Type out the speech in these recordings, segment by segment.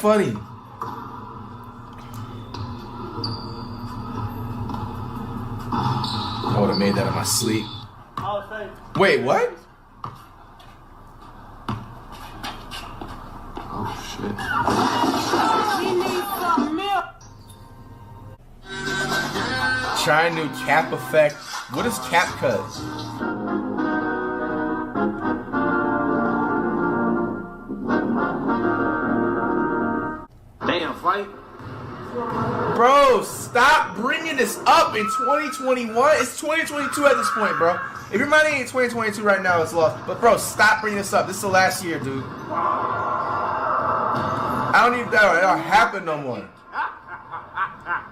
Funny. I would have made that in my sleep. Wait, what? Oh shit. Try new cap effect. What is cap cut? Damn, Flight. Bro, stop bringing this up in 2021. It's 2022 at this point, bro. If your money ain't 2022 right now, it's lost. But bro, stop bringing this up. This is the last year, dude. I don't need that. It don't happen no more.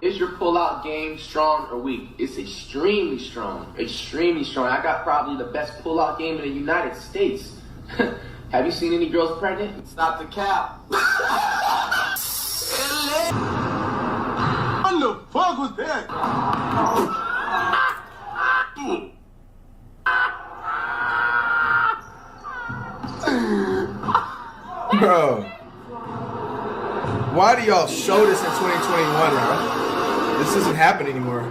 Is your pull-out game strong or weak? It's extremely strong. Extremely strong. I got probably the best pull-out game in the United States. Have you seen any girls pregnant? Stop the cap. What the fuck was that? Bro, why do y'all show this in 2021, bro? This doesn't happen anymore.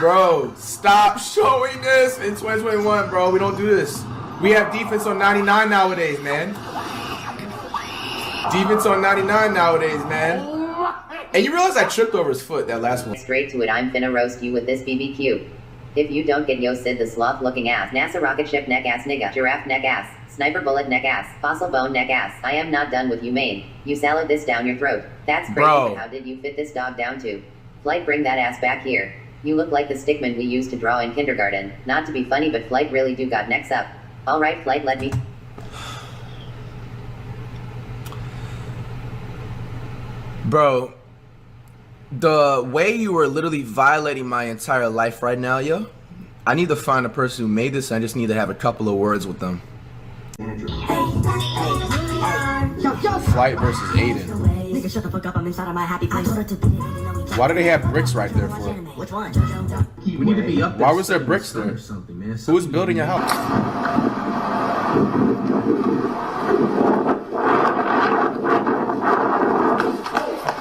Bro, stop showing this in 2021, bro. We don't do this. We have defense on 99 nowadays, man. Defense on 99 nowadays, man. And you realize I tripped over his foot, that last one. Straight to it, I'm finna roast you with this BBQ. If you don't get yo Sid the sloth looking ass, NASA rocket ship neck ass nigga, giraffe neck ass, sniper bullet neck ass, fossil bone neck ass, I am not done with you main. You salad this down your throat. That's crazy, bro. But how did you fit this dog down to? Flight, bring that ass back here. You look like the stickman we used to draw in kindergarten. Not to be funny, but Flight really do got necks up. Alright Flight, let me... Bro, the way you were literally violating my entire life right now, yo, I need to find a person who made this. I just need to have a couple of words with them. Flight versus Aiden. Nigga, shut the fuck up, I'm inside of my happy place. Why do they have bricks right there for? Which one? We need to be up there. Why was there bricks there? Who's building a house?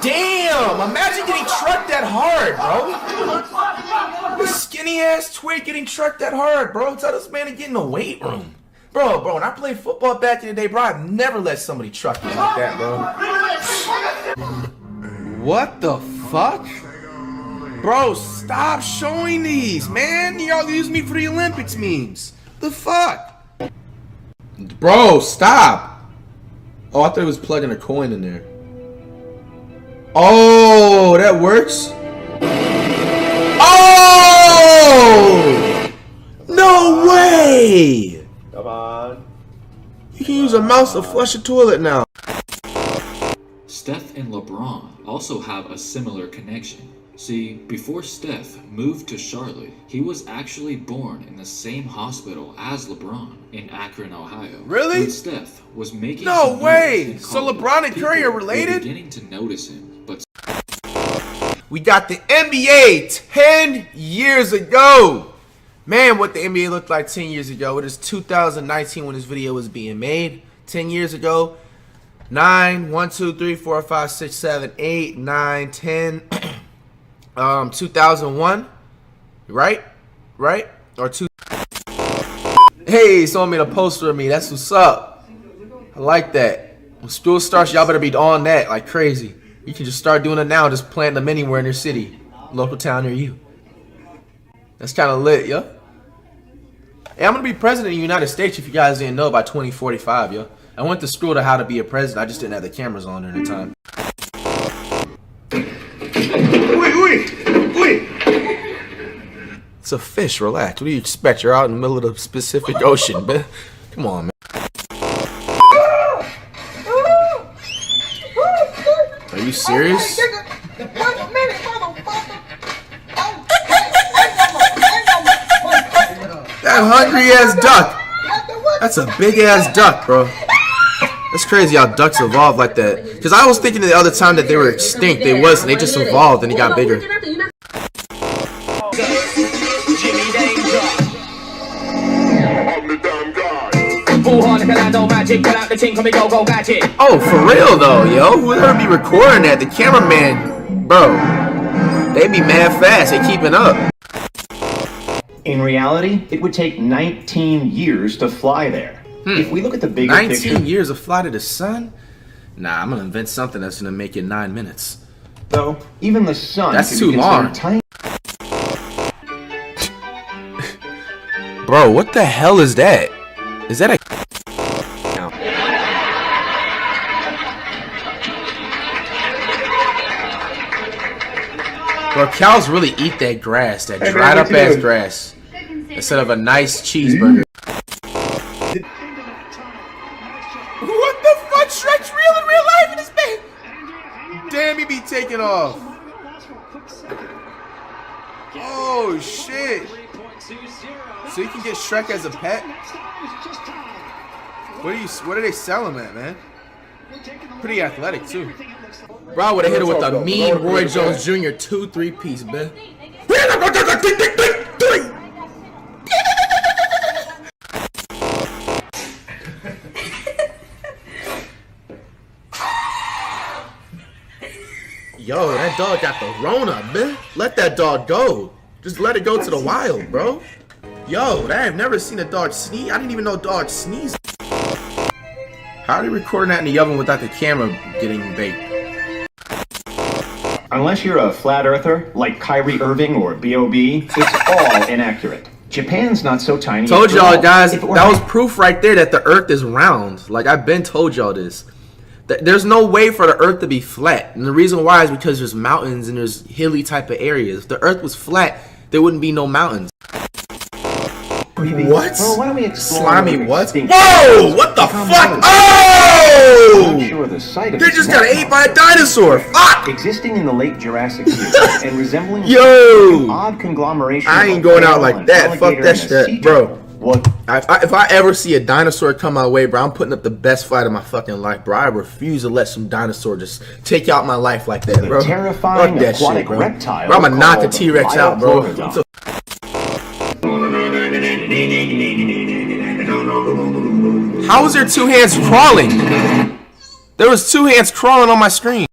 Damn! Imagine getting trucked that hard, bro. This skinny ass twig getting trucked that hard, bro. Tell this man to get in the weight room. Bro, when I played football back in the day, bro, I'd never let somebody truck me like that, bro. What the fuck? Bro, stop showing these, man. Y'all use me for the Olympics memes. The fuck? Bro, stop. Oh, I thought it was plugging a coin in there. Oh, that works? Oh! No way! Come on. You can use a mouse to flush a toilet now. Steph and LeBron also have a similar connection. See, before Steph moved to Charlotte, he was actually born in the same hospital as LeBron in Akron, Ohio. Really? When Steph was making No some way! noise in So college, LeBron and Curry are people were related? beginning to notice him, but We got the NBA 10 years ago. Man, what the NBA looked like 10 years ago. It is 2019 when this video was being made. 10 years ago. 9, 1, 2, 3, 4, 5, 6, 7, 8, 9, 10. 2001. Right? Or 2. Hey, someone made a poster of me. That's what's up. I like that. When school starts, y'all better be on that like crazy. You can just start doing it now. Just plant them anywhere in your city. Local town near you. That's kind of lit, yo. Hey, I'm going to be president of the United States if you guys didn't know by 2045, yo. I went to school to how to be a president. I just didn't have the cameras on during the time. Wait. It's a fish. Relax. What do you expect? You're out in the middle of the Pacific Ocean, man. Come on, man. Are you serious? That hungry ass duck. That's a big ass duck, bro. That's crazy how ducks evolve like that. Because I was thinking the other time that they were extinct. They wasn't. They just evolved and they got bigger. Oh, for real though, yo. Who'd ever be recording that? The cameraman, bro. They be mad fast. They keeping up. In reality, it would take 19 years to fly there. If we look at the bigger 19 picture, years of fly to the sun? Nah, I'm gonna invent something that's gonna make it 9 minutes. though, even the sun That's could too be long. considered tiny. Bro, what the hell is that? Is that a... Bro, cows really eat that grass, that dried up ass grass, instead of a nice cheeseburger. What the fuck? Shrek's real in real life in this man? Damn, he be taking off. Oh shit. So you can get Shrek as a pet? What are they selling at, man? Pretty athletic too. Bro, I would have hit it with a mean Roy Jones Jr. 2-3-piece, man. Yo, that dog got the Rona, man. Let that dog go. Just let it go to the wild, bro. Yo, I've never seen a dog sneeze. I didn't even know dogs sneeze. How are they recording that in the oven without the camera getting baked? Unless you're a flat earther, like Kyrie Irving or B.O.B., it's all inaccurate. Japan's not so tiny. Told after all. y'all guys, If it were that was proof right there that the earth is round. Like, I've been told y'all this. There's no way for the earth to be flat. And the reason why is because there's mountains and there's hilly type of areas. If the earth was flat, there wouldn't be no mountains. What? Well, why don't we explore Slimy another what? extinct Whoa! What the fuck? Oh! I'm sure the sight of They this just got natural ate by a dinosaur. Fuck! existing in the late Jurassic period and resembling Yo! an odd conglomeration. I of ain't going out whale, like an that. Fuck alligator, that and a sea shit, bro. turtle. What? If I ever see a dinosaur come my way, bro, I'm putting up the best fight of my fucking life, bro. I refuse to let some dinosaur just take out my life like that, bro. Terrifying Fuck that aquatic shit, bro. reptile Bro, I'ma knock the called T-Rex out, bro. Liopleurodon. How was there two hands crawling? There was two hands crawling on my screen.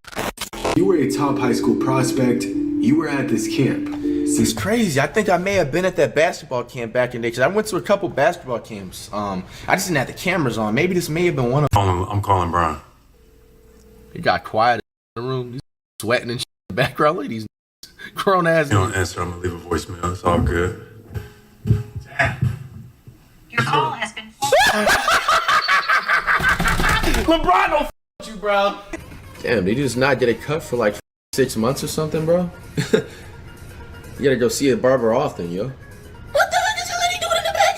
You were a top high school prospect. You were at this camp. It's crazy. I think I may have been at that basketball camp back in the day, because I went to a couple basketball camps. I just didn't have the cameras on. Maybe this may have been one of them. I'm calling Brian. It got quiet in the room. He's sweating and shit in the background. Look at these grown ass. You don't answer, I'm gonna leave a voicemail. It's all good. Your call has been. LeBron don't f you, bro. Damn, did you just not get a cut for like 6 months or something, bro? You gotta go see a barber often, yo. What the heck is that lady doing in the back?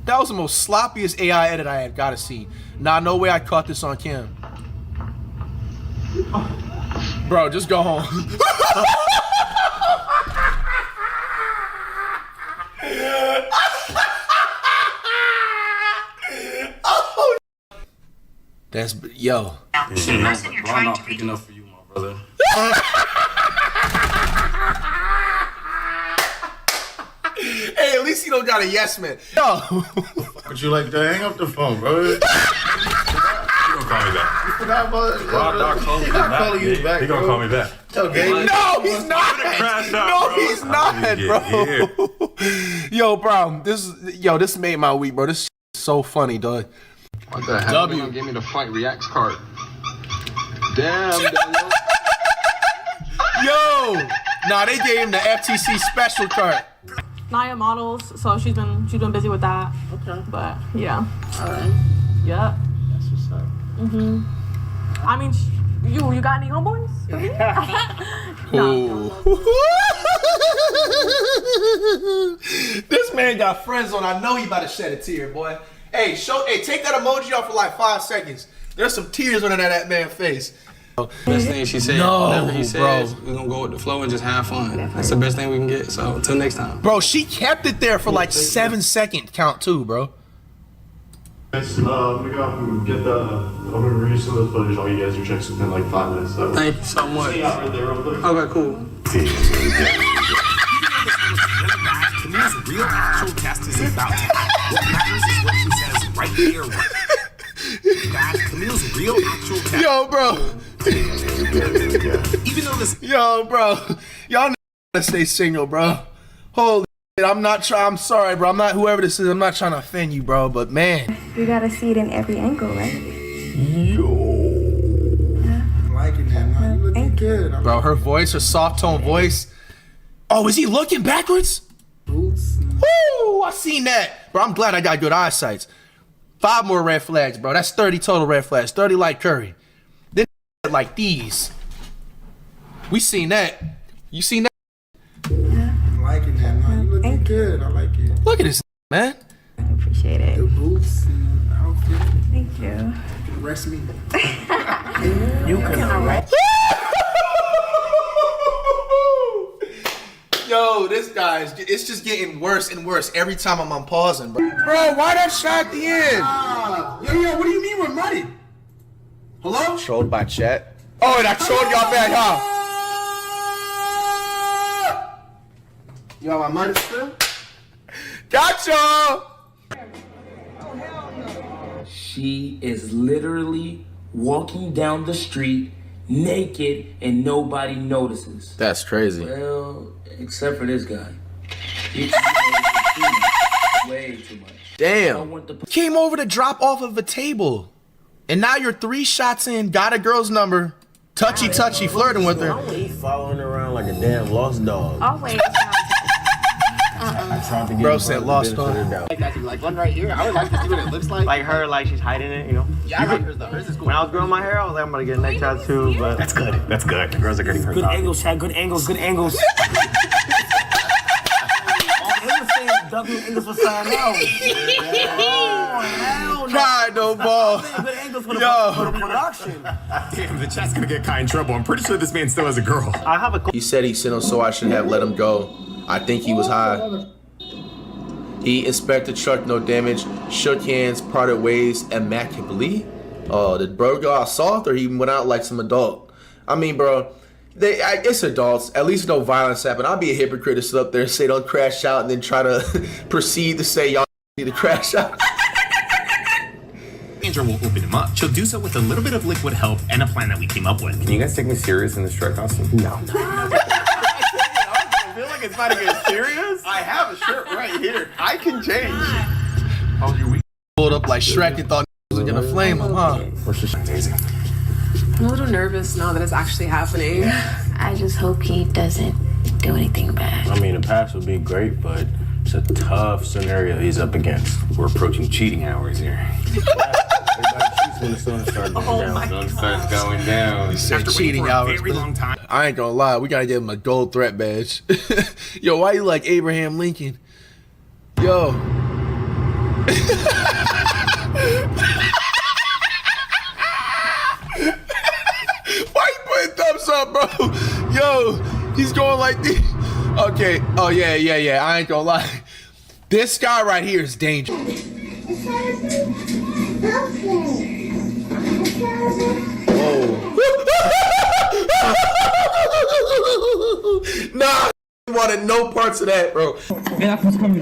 That was the most sloppiest AI edit I had gotta see. Nah, no way I caught this on cam. Bro, just go home. Oh. That's yo. The person you're trying to reach. Enough for you, my brother. Hey, at least you don't got a yes man. Yo. Would you like to hang up the phone, bro? You gonna call me back. You forgot about it. He's not calling you back, He gonna bro. call me back. Okay. No, he's not. Crash out, No, bro. he's not, bro. Yo, bro, this made my week, bro. This is so funny, dog. What the hell? W. Give me the FlightReacts card. Damn. Yo, nah, they gave him the FTC special card. Naya models, so she's been busy with that. Okay. But yeah. Alright. Yeah. That's what's up. I mean, you got any homeboys? Ooh. This man got friends on. I know he about to shed a tear, boy. Hey, take that emoji off for like 5 seconds. There's some tears running out of that man's face. Best thing she said. No, whatever he says, bro. we're gonna go with the flow and just have fun. That's the best thing we can get. So until next time. Bro, she kept it there for like 7-second count too, bro. Guys, I'm gonna go out and get I'm gonna release some of the footage. I'll get you guys your checks within like 5 minutes. So. Thank you so much. See you out right there real quick. Okay, cool. Real actual cast is about to happen. What matters is what she says right there. That Camille's real actual tech. Yo, bro. Even though this. Yo, bro. Y'all gotta stay single, bro. Holy shit, I'm sorry, bro. I'm not, whoever this is, I'm not trying to offend you, bro, but man. You gotta see it in every angle, right? I'm liking that, man. You looking good. Bro, her voice, her soft tone voice. Oh, is he looking backwards? Boots. Woo! I seen that. Bro, I'm glad I got good eyesight. 5 more red flags, bro. That's 30 total red flags. 30 like Curry. Then like these. We seen that. You seen that? I'm liking that, man. You looking good. I like it. Look at this, man. I appreciate it. The boots and the outfit. Thank you. You can arrest me. You can arrest. Yo, this guy's, it's just getting worse and worse every time I'm on pausing, bro. Bro, why that shot at the end? Yo, what do you mean we're money? Hello? Trolled by chat. Oh, and I trolled y'all back, huh? You got my money still? Gotcha! She is literally walking down the street naked and nobody notices. That's crazy. Well, except for this guy. Way too much. Damn. Came over to drop off of a table. And now you're 3 shots in, got a girl's number, touchy flirting with her. Following around like a damn lost dog. Always. Bro said lost dog. Like one right here. I would like to see what it looks like. Like her, like she's hiding it, you know? Yeah, I like hers though. Hers is cool. When I was growing my hair, I was like, I'm gonna get a neck tattoo, but That's good. That's good. The girls are getting her. Good angles, Chad. Good angles. Good angles. W angles for sign out. Pride no ball. Good angles for the Yo. production. Damn, the chat's gonna get Kai in trouble. I'm pretty sure this man still has a girl. I have a. He said he sent him, so I should have let him go. I think he was high. He inspected truck, no damage, shook hands, parted ways amicably. Oh, did bro go out soft or he went out like some adult? I mean, bro, it's adults. At least no violence happened. I'll be a hypocrite to sit up there and say don't crash out and then try to proceed to say y'all need to crash out. Andrew will open him up. She'll do so with a little bit of liquid help and a plan that we came up with. Can you guys take me serious in this truck costume? No. I feel like it's about to get serious. I have a shirt right here. I can change. How's your week? Pulled up like Shrek and thought was gonna flame him, huh? What's just amazing? I'm a little nervous now that it's actually happening. I just hope he doesn't do anything bad. I mean, a pass would be great, but it's a tough scenario he's up against. We're approaching cheating hours here. When the sun starts going down. Sun starts going down. He said cheating hours. Very long time. I ain't gonna lie, we gotta give him a gold threat badge. Yo, why you like Abraham Lincoln? Yo. Why you putting thumbs up, bro? Yo, he's going like this. Okay. Oh yeah. I ain't gonna lie. This guy right here is dangerous. Nah, I wanted no parts of that, bro. That was coming.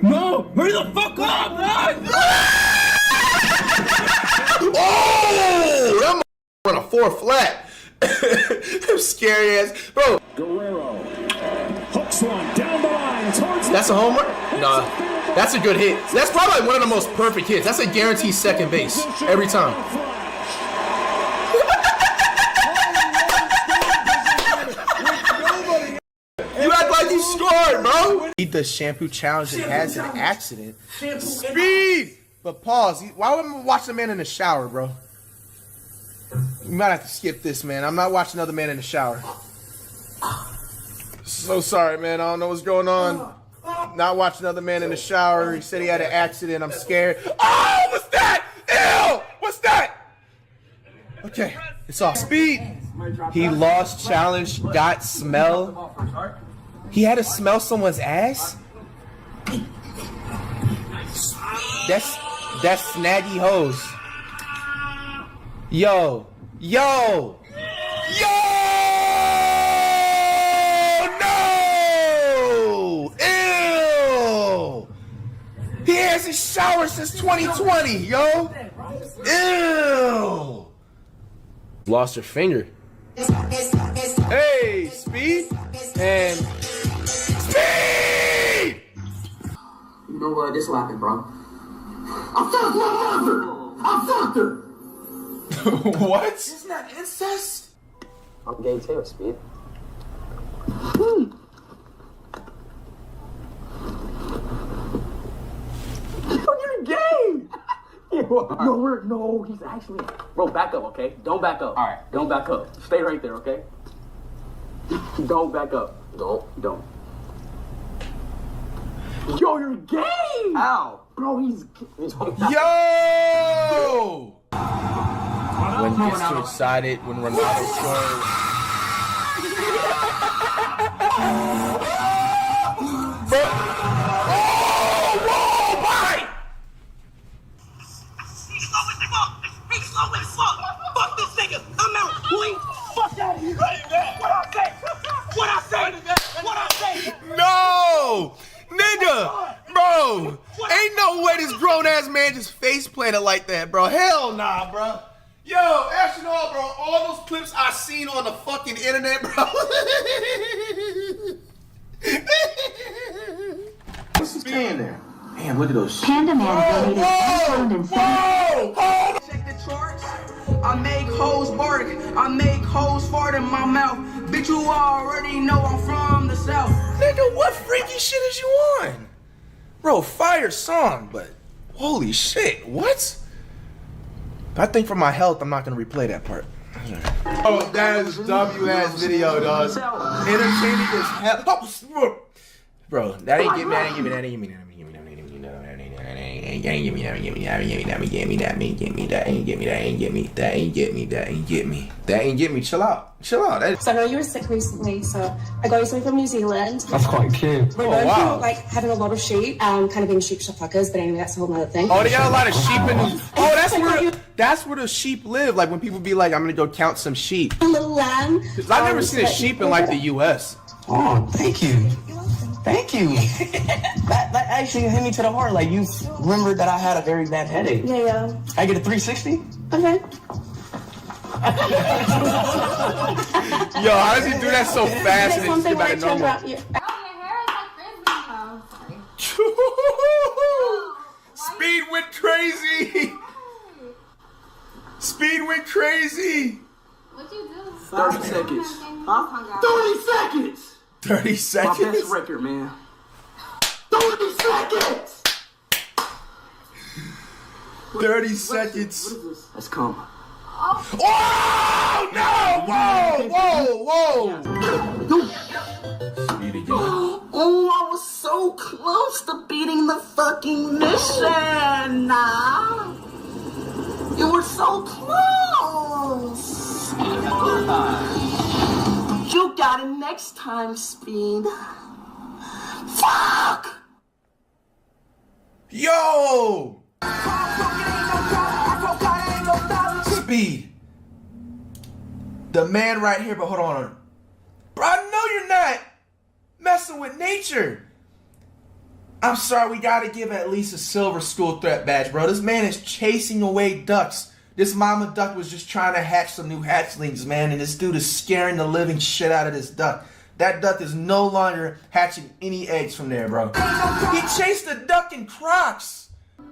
No, hurry the fuck up, man! Oh, that on a 4 flat. Scary ass, bro. Guerrero hooks one down the line towards. That's a homer? Nah, that's a good hit. That's probably one of the most perfect hits. That's a guaranteed second base every time. You act like you scored, bro. Eat the shampoo challenge and has an accident. Speed! But pause. Why would I watch the man in the shower, bro? You might have to skip this, man. I'm not watching another man in the shower. So sorry, man. I don't know what's going on. Not watching another man in the shower. He said he had an accident. I'm scared. Oh, what's that? Ew! What's that? Okay, it's off. Speed. He lost challenge, got smell. He had to smell someone's ass? That's snaggy hose. Yo. No! hasn't showered since 2020, yo. Ew. Lost her finger. Hey, Speed. And Speed! You know what? This will happen, bro. I fucked my mother! I fucked her! What? Isn't that incest? I'm gay too, Speed. You're gay! No, he's actually... Bro, back up, okay? Don't back up. All right. Don't back up. Stay right there, okay? Don't back up. Don't. Yo, you're gay! Ow! Bro, he's gay. Yo! When gets too excited, when Ronaldo scores. He's slow as fuck. Fuck this nigga. I'm out. Boy, fuck out of here. What I say? No! Nigga! Bro! Ain't no way this grown ass man just face planted like that, bro. Hell nah, bro. Yo, actually, no, bro. All those clips I seen on the fucking internet, bro. What's this can there? Damn, look at those shit. Panda Man donated Whoa! Check the charts. I make hoes bark. I make hoes fart in my mouth. Bitch, you already know I'm from the south. Nigga, what freaky shit is you on? Bro, fire song, but holy shit, what? I think for my health, I'm not gonna replay that part. Oh, that is W-ass video, dog. Entertaining as hell. Oh, bro, that ain't get me, that ain't get me, that ain't get me, that ain't get me, that ain't get me, that ain't get me, that ain't get me, that ain't get me, that ain't get me, that ain't get me, that ain't get me, that ain't get me, that ain't get me, that ain't get me, that ain't get me. Chill out. So I know you were sick recently, so I got you something from New Zealand. That's quite cute. We're known for like having a lot of sheep, kind of being sheep shop fuckers, but anyway, that's a whole nother thing. Oh, they got a lot of sheep in them. Oh, that's where the sheep live. Like when people be like, I'm gonna go count some sheep. A little lamb. I've never seen a sheep in like the US. Oh, thank you. Thank you. That actually hit me to the heart. Like you remembered that I had a very bad headache. Yeah. I get a 360? Okay. Yo, how does he do that so fast and then just get back to normal? Speed went crazy. Speed went crazy. What'd you do? 30 seconds. Huh? 30 seconds! 30 seconds? My best record, man. 30 seconds! 30 seconds. What is this? Let's come. Oh no! Whoa! Speed again. Oh, I was so close to beating the fucking mission. You were so close. You got it next time, Speed. Fuck! Yo! Speed. The man right here, but hold on. Bro, I know you're not messing with nature. I'm sorry, we gotta give at least a silver school threat badge, bro. This man is chasing away ducks. This mama duck was just trying to hatch some new hatchlings, man, and this dude is scaring the living shit out of this duck. That duck is no longer hatching any eggs from there, bro. He chased the duck in Crocs.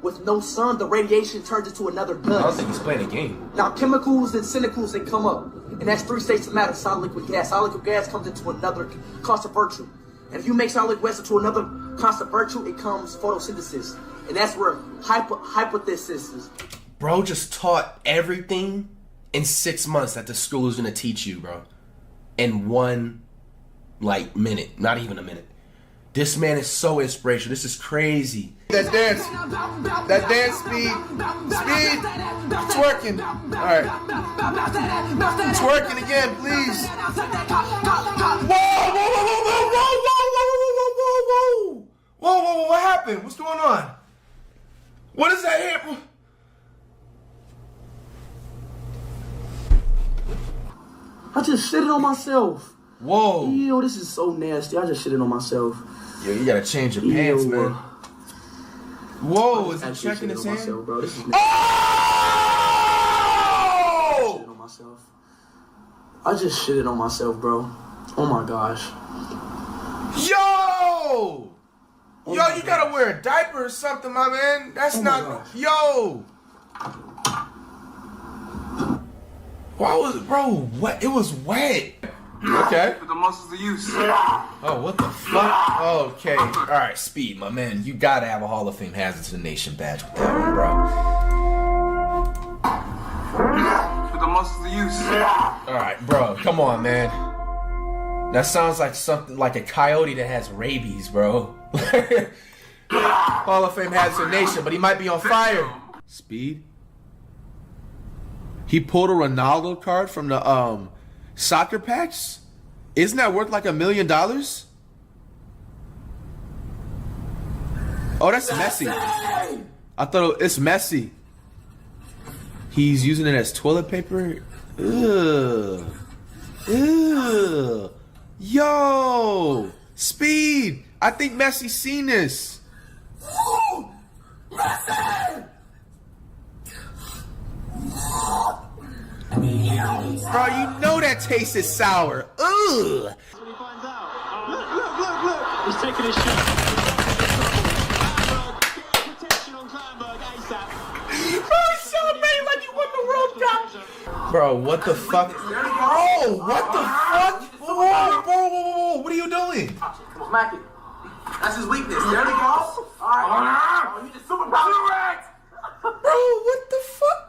With no sun, the radiation turns into another gun. I don't think he's playing a game. Now, chemicals and cynicals, they come up. And that's three states of matter, solid, liquid, gas. Solid, liquid, gas comes into another constant virtue. And if you make solid, liquid, gas into another constant virtue, it comes photosynthesis. And that's where hypothesis is. Bro just taught everything in 6 months that the school is going to teach you, bro. In one, minute. Not even a minute. This man is so inspirational. This is crazy. That dance, Speed, twerking. All right, twerking again, please. Whoa! What happened? What's going on? What is that here? I just shitted on myself. Whoa. Yo, this is so nasty. I just shitted on myself. Yo, you gotta change your pants, man. Whoa, is he checking his hand? Myself, bro. This is Oh! on myself. I just shitted on myself, bro. Oh my gosh. Yo! Yo, you gotta wear a diaper or something, my man. That's not. Yo! Why was it, bro? What? It was wet. Okay. Put the muscles to use. Oh, what the fuck? Okay. All right, Speed, my man. You gotta have a Hall of Fame Hazards to the Nation badge with that one, bro. Put the muscles to use. All right, bro. Come on, man. That sounds like something like a coyote that has rabies, bro. Hall of Fame Hazards to the Nation, but he might be on fire. Speed. He pulled a Ronaldo card from the soccer packs. Isn't that worth like $1 million? Oh, that's Messi. I thought it's Messi. He's using it as toilet paper. Ugh. Ugh. Yo, Speed. I think Messi's seen this. Messi! Bro, you know that taste is sour. Ugh. Look. He's taking his shot. Bro, he's celebrating like he won the World Cup. Bro, what the fuck? Bro, what the fuck? Whoa. What are you doing? Smack it. That's his weakness. There we go. Alright. Oh, you just super power. Bro, what the fuck?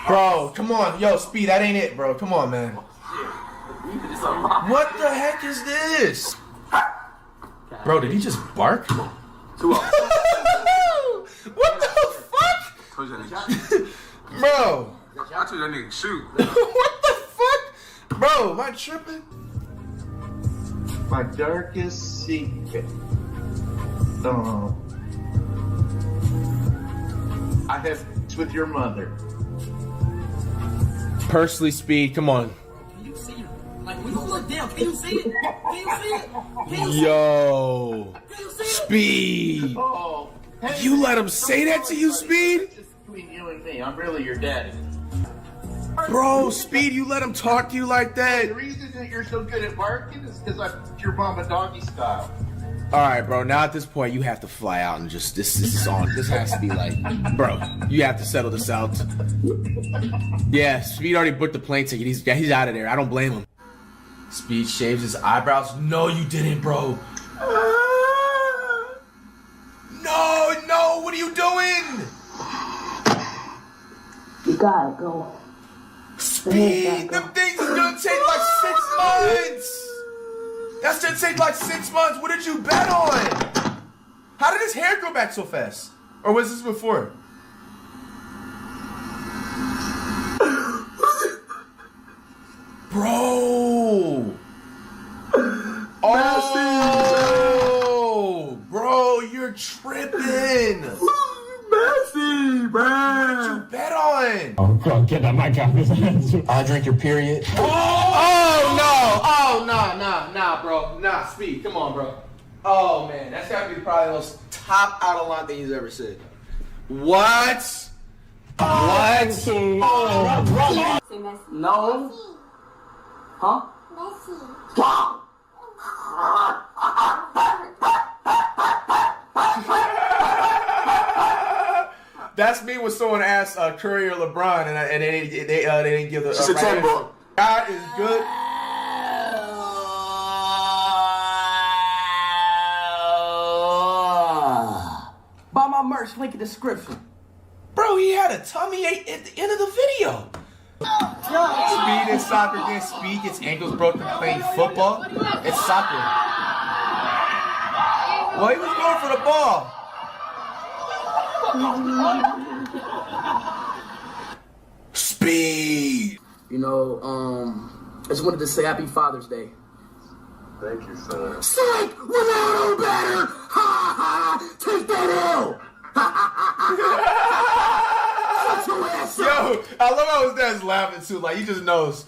Bro, come on. Yo, Speed, that ain't it, bro. Come on, man. What the heck is this? Bro, did he just bark? What the fuck? Bro. I told that nigga shoot. What the fuck? Bro, am I tripping? My darkest secret. I have sex with your mother. Personally, Speed, come on. Can you see it? Like, when you look down, can you see it? Can you see it? Yo, Speed. Oh, You let him say that to you, Speed? Just between you and me, I'm really your daddy. Bro, Speed, you let him talk to you like that? The reason that you're so good at barking is because I put your mama doggy style. All right, bro. Now at this point, you have to fly out and just this is on. This has to be like, bro. You have to settle this out. Yeah, Speed already booked the plane ticket. He's out of there. I don't blame him. Speed shaves his eyebrows. No, you didn't, bro. No. What are you doing? You gotta go. Speed, them things is gonna take like 6 months. That's gonna take like 6 months. What did you bet on? How did his hair grow back so fast? Or was this before? Bro. Oh, bro, you're tripping. Messi, bro. What did you bet on? Oh, bro, get that mic out of his hands. I'll drink your period. Oh no! Oh nah, bro. Nah, Speed, come on, bro. Oh man, that's gotta be probably the most top out of line thing he's ever said. What? What? No. Huh? That's me when someone asked Curry or LeBron and they didn't give the. It's a 10 ball. God is good. Buy my merch, link in the description. Bro, he had a tummy ache at the end of the video. Speed in soccer again. Speed gets ankles broken playing football. It's soccer. Well, he was going for the ball. Speed. You know, I just wanted to say Happy Father's Day. Thank you, son. Sick without a better. Ha ha. Take that L. Yo, I love how his dad's laughing too. Like he just knows.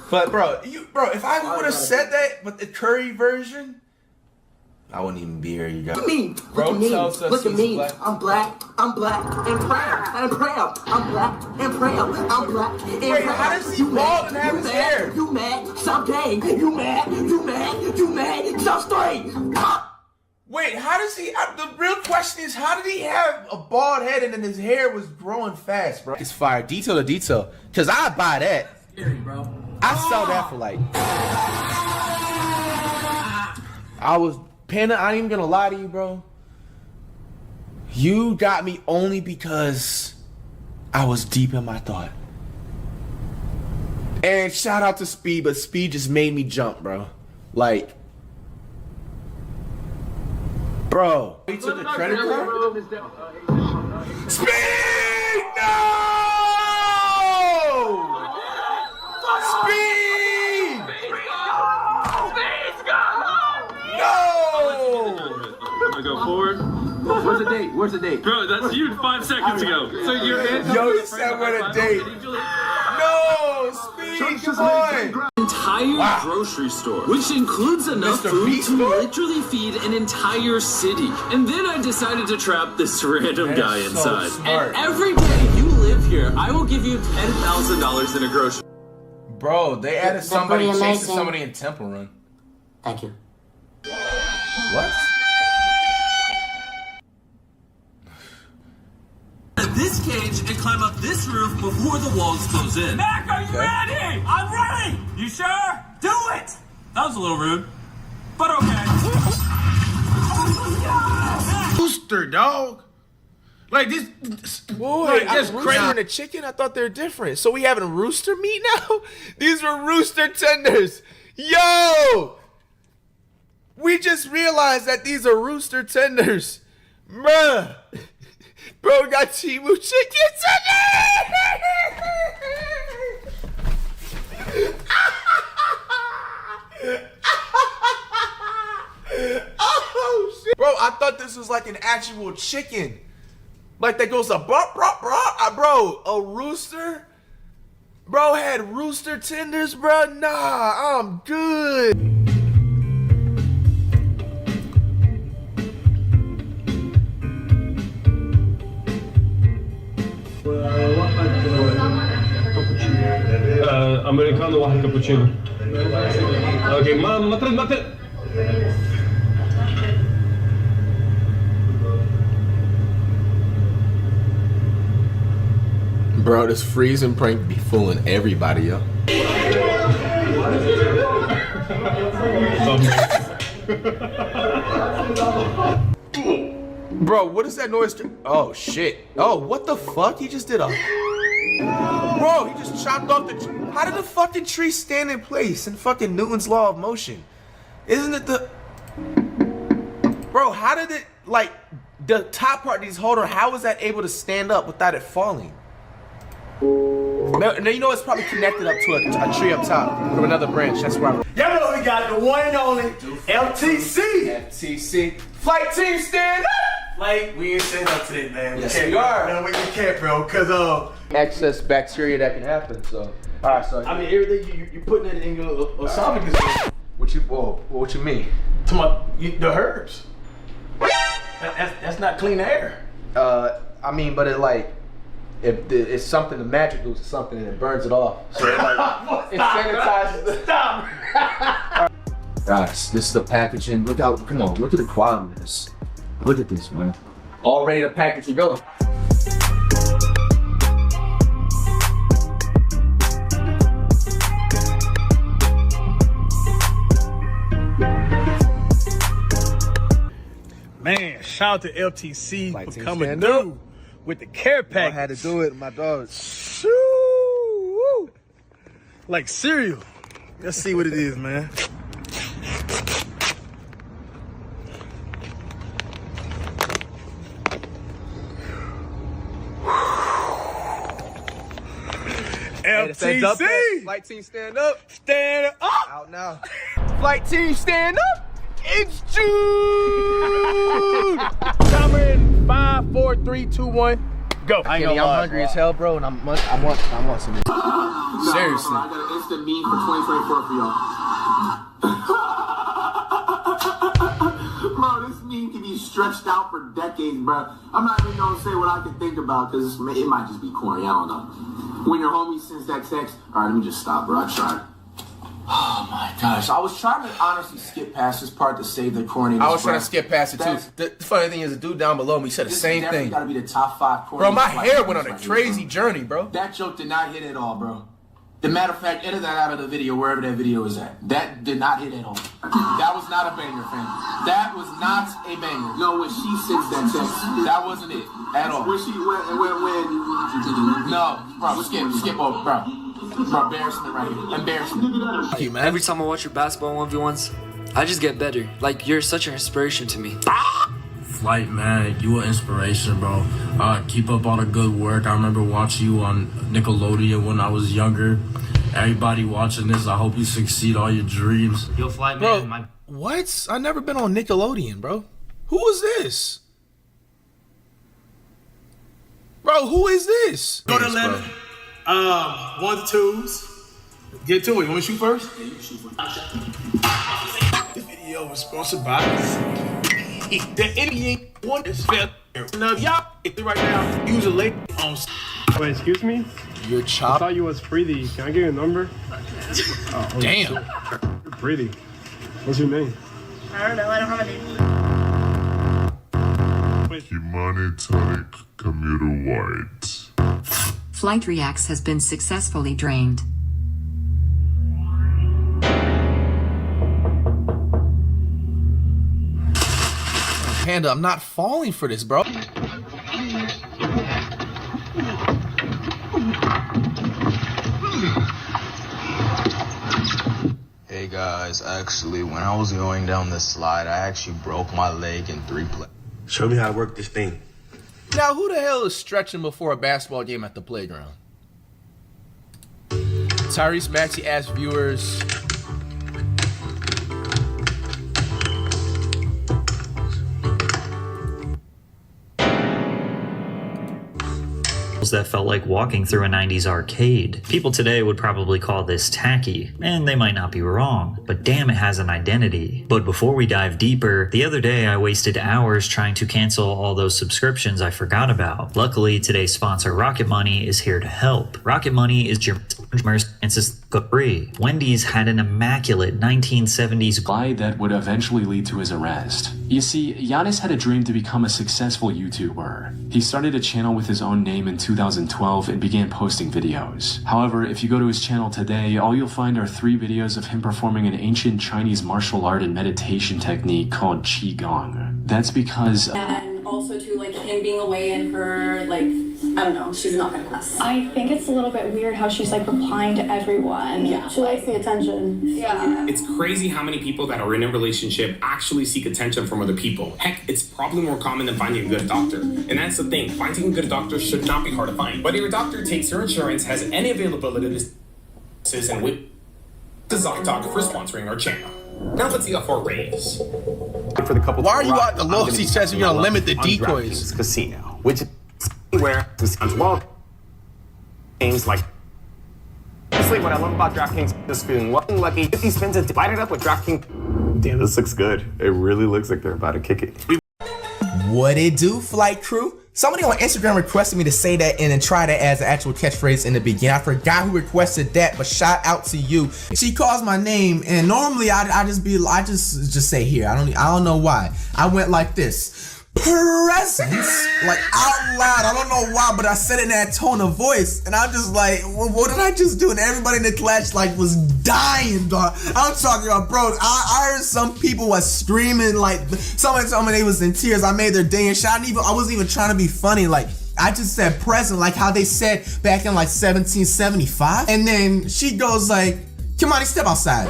But bro, if I would have said that, but the Curry version, I wouldn't even be here, you guys. Look at me. Bro, Look at me. tells us Look at he's me. black. I'm black. I'm black and proud. And proud. I'm black and proud. I'm black and Wait, proud. how does he bald and have his hair? You mad? Stop gay. You mad? You mad? You mad? Stop straight. Wait, how does he? The real question is, how did he have a bald head and then his hair was growing fast, bro? It's fire, detail to detail. Cause I buy that. Scary, bro. I sell that for like. I was Panda. I ain't even gonna lie to you, bro. You got me only because I was deep in my thought. And shout out to Speed, but Speed just made me jump, bro. Like. Bro, he took the credit card? Speed! No! Speed! No! I go forward. Where's the date? Where's the date? Bro, that's you 5 seconds ago. So you're Yo, you said what a date. No, Speed, come on. Entire grocery store, which includes enough Mr. food Beast to store? literally feed an entire city. And then I decided to trap this random guy so inside. smart. And every day you live here, I will give you $10,000 in a grocery. Bro, they added somebody pretty chasing amazing. somebody in Temple Run. Thank you. What? This cage and climb up this roof before the walls close in. Mac, are you ready? I'm ready. You sure? Do it. That was a little rude, but okay. Rooster, dog. Like this. Boy, like just cratering a chicken. I thought they're different. So we having rooster meat now? These were rooster tenders. Yo, we just realized that these are rooster tenders, bruh. Bro, we got Timu chicken tenders. Oh shit, bro! I thought this was like an actual chicken, like that goes a bro, a rooster. Bro had rooster tenders, bro. Nah, I'm good. Americano واحد كابتشينو. اوكي ما ترد. Bro, this freezing prank be fooling everybody, yo. Bro, what is that noise? Oh shit! Oh, what the fuck? He just did a. Bro, he just chopped off the. How did the fucking tree stand in place in fucking Newton's law of motion? Isn't it the? Bro, how did it like the top part he's holding? How was that able to stand up without it falling? Now you know it's probably connected up to a tree up top from another branch. That's why. Y'all know we got the one and only LTC. FTC. Flight team stand up! Like, we ain't stand up today, man. Yes, we are. No, we can't, bro, because Excess bacteria that can happen, so. Alright, so. I mean, everything you putting it in your esophagus. What you mean? To the herbs. That's not clean air. I mean, but it like, it's something, the magic goes to something and it burns it off. So it like, it sanitizes the. Stop! Guys, this is the packaging. Look out, come on, look at the quality of this. Look at this, man. All ready to package and go. Man, shout out to LTC Like for coming through with the care package. I had to do it, my dogs. Shoo! Like cereal. Let's see what it is, man. LTC! Flight team stand up. Stand up! Out now. Flight team stand up. It's Jude! Timer in 5, 4, 3, 2, 1, go. I'm hungry as hell, bro, and I want some. Seriously. I got an instant meme for 2024 for y'all. stretched out for decades, bro. I'm not even gonna say what I can think about because it might just be corny. I don't know. When your homie sends that text, all right, let me just stop, bro. I tried. Oh my gosh, I was trying to honestly skip past this part to save the corny. I was trying to skip past it too. The funny thing is, the dude down below me said the same thing. Gotta be the top 5 corny. Bro, my hair went on a crazy journey, bro. That joke did not hit at all, bro. The matter of fact, edit that out of the video, wherever that video is at. That did not hit at all. That was not a banger, fam. That was not a banger. No, when she sends that text, that wasn't it at all. When she when no, bro, skip over, bro. Bro, embarrassment right here. Embarrassment. Thank you, man. Every time I watch your basketball 1v1s, I just get better. Like, you're such an inspiration to me. Flight, man, you an inspiration, bro. Keep up all the good work. I remember watching you on Nickelodeon when I was younger. Everybody watching this, I hope you succeed all your dreams. Yo, Flight, bro, man. What? I never been on Nickelodeon, bro. Who is this? Bro, who is this? Go to 11. 1s, 2s. Get to it. You want me to shoot first? Yeah, you can shoot first. This video was sponsored by the Indian one is fair. Now, y'all, right now, use a link on. Wait, excuse me? You're chopped. I thought you was Preeti. Can I get your number? Damn. You're Preeti. What's your name? I don't know. I don't have a name. Humanitarian Commuter White. FlightReacts has been successfully drained. Panda, I'm not falling for this, bro. Hey guys, actually, when I was going down this slide, I actually broke my leg in 3 places. Show me how to work this thing. Now, who the hell is stretching before a basketball game at the playground? Tyrese Maxey asked viewers. That felt like walking through a 90s arcade. People today would probably call this tacky, and they might not be wrong, but damn, it has an identity. But before we dive deeper, the other day I wasted hours trying to cancel all those subscriptions I forgot about. Luckily, today's sponsor Rocket Money is here to help. Rocket Money is your and free. Wendy's had an immaculate 1970s lie that would eventually lead to his arrest. You see, Giannis had a dream to become a successful YouTuber. He started a channel with his own name in 2012 and began posting videos. However, if you go to his channel today, all you'll find are 3 videos of him performing an ancient Chinese martial art and meditation technique called Qigong. That's because and also to like him being away in her I don't know, she's not gonna last. I think it's a little bit weird how she's like replying to everyone. Yeah, she likes the attention. Yeah. It's crazy how many people that are in a relationship actually seek attention from other people. Heck, it's probably more common than finding a good doctor. And that's the thing, finding a good doctor should not be hard to find. Whether your doctor takes your insurance, has any availability, and with the ZocDoc for sponsoring our channel. Now let's see how far raise. For the couple. Why are you at the lowest? He says you're gonna limit the decoys. Casino, which is where well games like. Honestly, what I love about DraftKings is being lucky 50 spins and divided up with DraftKings. Damn, this looks good. It really looks like they're about to kick it. What it do, flight crew? Somebody on Instagram requested me to say that and then try that as an actual catchphrase in the beginning. I forgot who requested that, but shout out to you. She calls my name, and normally I just say here. I don't know why. I went like this. Presents, like out loud. I don't know why, but I said it in that tone of voice, and I'm just like, what did I just do? And everybody in the class like was dying, dog. I'm talking about, bro. I heard some people was screaming, like someone told me they was in tears. I made their day, and shit. I wasn't even trying to be funny, like. I just said present, like how they said back in like 1775. And then she goes like, Kimani, step outside.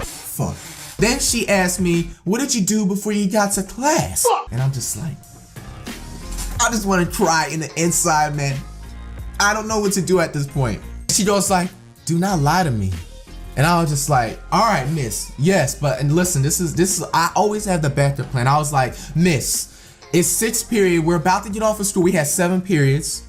Fuck. Then she asked me, what did you do before you got to class? And I'm just like, I just want to cry in the inside, man. I don't know what to do at this point. She goes like, do not lie to me. And I was just like, all right, miss, yes, but and listen, this is, I always have the backup plan. I was like, miss, it's 6th period. We're about to get off of school. We had 7 periods.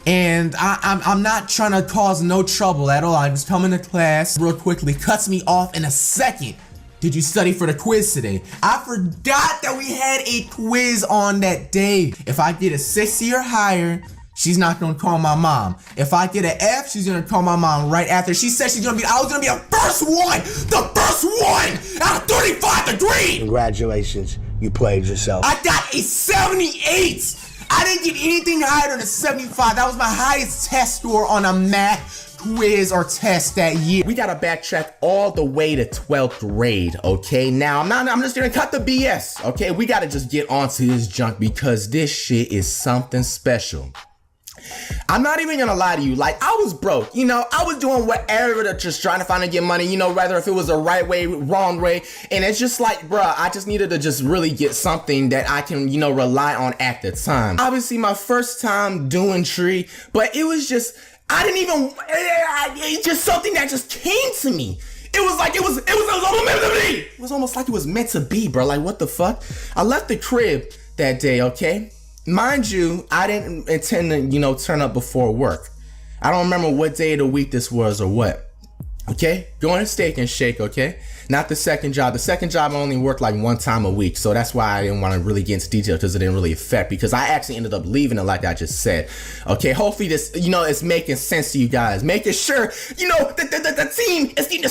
And I'm not trying to cause no trouble at all. I just come into class real quickly, cuts me off in a second. Did you study for the quiz today? I forgot that we had a quiz on that day. If I get a 60 or higher, she's not gonna call my mom. If I get an F, she's gonna call my mom right after. She said I was gonna be the first one out of 35 degrees. Congratulations, you played yourself. I got a 78. I didn't get anything higher than a 75. That was my highest test score on a math quiz or test that year. We gotta backtrack all the way to 12th grade, okay? Now, I'm just gonna cut the BS, okay? We gotta just get onto this junk because this shit is something special. I'm not even gonna lie to you, like, I was broke, you know, I was doing whatever to just trying to find and get money, you know, whether if it was the right way, wrong way, and it's just like, bruh, I just needed to just really get something that I can, you know, rely on at the time. Obviously, my first time doing tree, but it was just, it's just something that just came to me. It was almost like it was meant to be, bro, like, what the fuck? I left the crib that day, okay? Mind you, I didn't intend to, you know, turn up before work. I don't remember what day of the week this was or what. Okay? Going to Steak and Shake, okay? Not the second job. The second job I only worked like one time a week. So that's why I didn't want to really get into detail because it didn't really affect. Because I actually ended up leaving it like I just said. Okay? Hopefully this, you know, is making sense to you guys. Making sure, you know, the team is getting the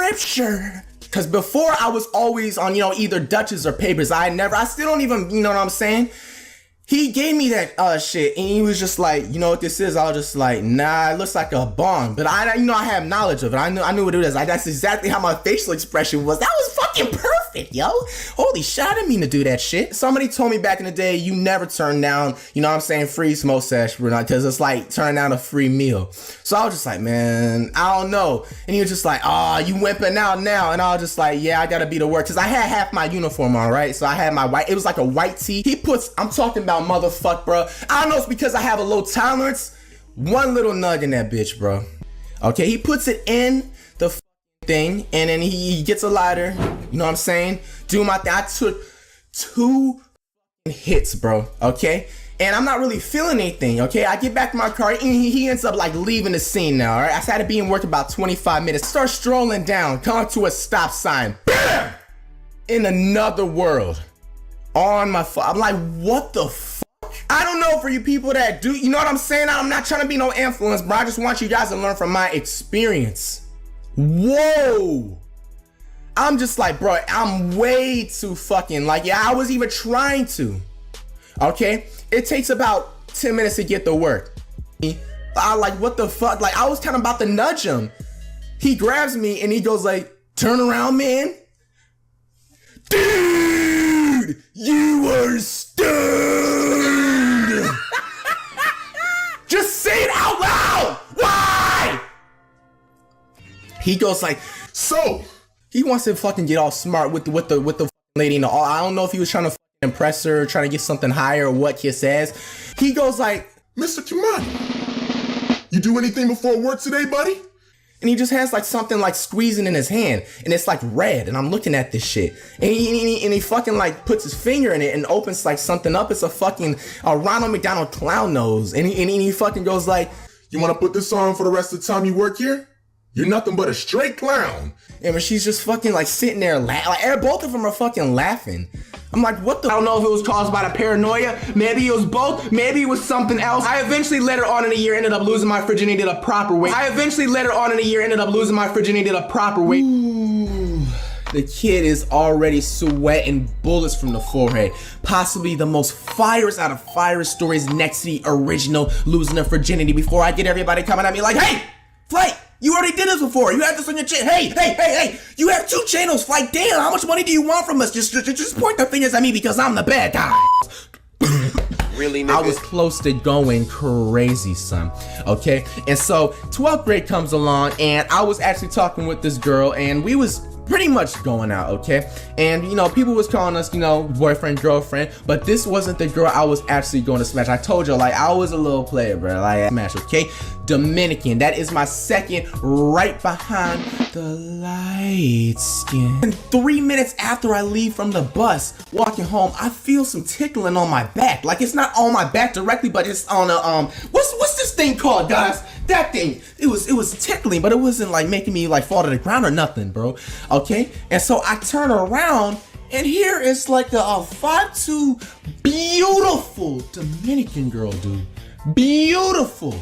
scripture. Cause before I was always on, you know, either Dutchess or papers. I still don't even, you know what I'm saying? He gave me that shit and he was just like, you know what this is? I was just like, nah, it looks like a bomb. But I have knowledge of it. I knew what it is. That's exactly how my facial expression was. That was fucking perfect, yo. Holy shit, I didn't mean to do that shit. Somebody told me back in the day, you never turn down, you know what I'm saying, free smoke sesh, because it's like turning down a free meal. So I was just like, man, I don't know. And he was just like, oh, you wimping out now. And I was just like, yeah, I gotta be to work. Cause I had half my uniform on, right? So I had my white, it was like a white tee. I'm talking about motherfuck, bro. I don't know, it's because I have a low tolerance. One little nug in that bitch, bro. Okay, he puts it in the thing and then he gets a lighter. You know what I'm saying? Do my thing. I took 2 hits, bro. Okay? And I'm not really feeling anything, okay? I get back to my car and he ends up like leaving the scene now, all right? I had to be in work about 25 minutes. Start strolling down, come to a stop sign. BAM! In another world. On my phone. I'm like, what the fuck? I don't know for you people that do, you know what I'm saying? I'm not trying to be no influence, bro. I just want you guys to learn from my experience. Whoa. I'm just like, bro, I'm way too fucking, like, yeah, I was even trying to. Okay? It takes about 10 minutes to get to work. I like, what the fuck? Like, I was kind of about to nudge him. He grabs me and he goes like, turn around, man. Dude, you are stoned. Just say it out loud. Why? He goes like, so he wants to fucking get all smart with the lady in the all. I don't know if he was trying to impress her, trying to get something higher or what he says. He goes like, Mr. Kimani, you do anything before work today, buddy? And he just has like something like squeezing in his hand and it's like red and I'm looking at this shit and he fucking like puts his finger in it and opens like something up. It's a fucking Ronald McDonald clown nose and he fucking goes like, you want to put this on for the rest of the time you work here? You're nothing but a straight clown. And she's just fucking like sitting there laughing. Like, both of them are fucking laughing. I'm like, what the? I don't know if it was caused by the paranoia. Maybe it was both. Maybe it was something else. I eventually later on in the year ended up losing my virginity the proper way. Ooh, the kid is already sweating bullets from the forehead. Possibly the most fires out of fire stories next to the original losing the virginity before I get everybody coming at me like, hey, Flight, you already did this before. You have this on your channel. Hey, you have 2 channels, Flight. Damn, how much money do you want from us? Just point the fingers at me because I'm the bad guy. Really, nigga? I was close to going crazy, son. Okay, and so 12th grade comes along and I was actually talking with this girl and we was pretty much going out, okay? And you know, people was calling us, you know, boyfriend, girlfriend, but this wasn't the girl I was actually going to smash. I told you, like, I was a little player, bro. Like, smash, okay? Dominican, that is my second, right behind the light skin. And 3 minutes after I leave from the bus, walking home, I feel some tickling on my back. Like, it's not on my back directly, but it's on a, what's this thing called, guys? that thing, it was tickling, but it wasn't like making me like fall to the ground or nothing, bro. Okay, and so I turn around, and here is like a 5'2" beautiful Dominican girl, dude, beautiful,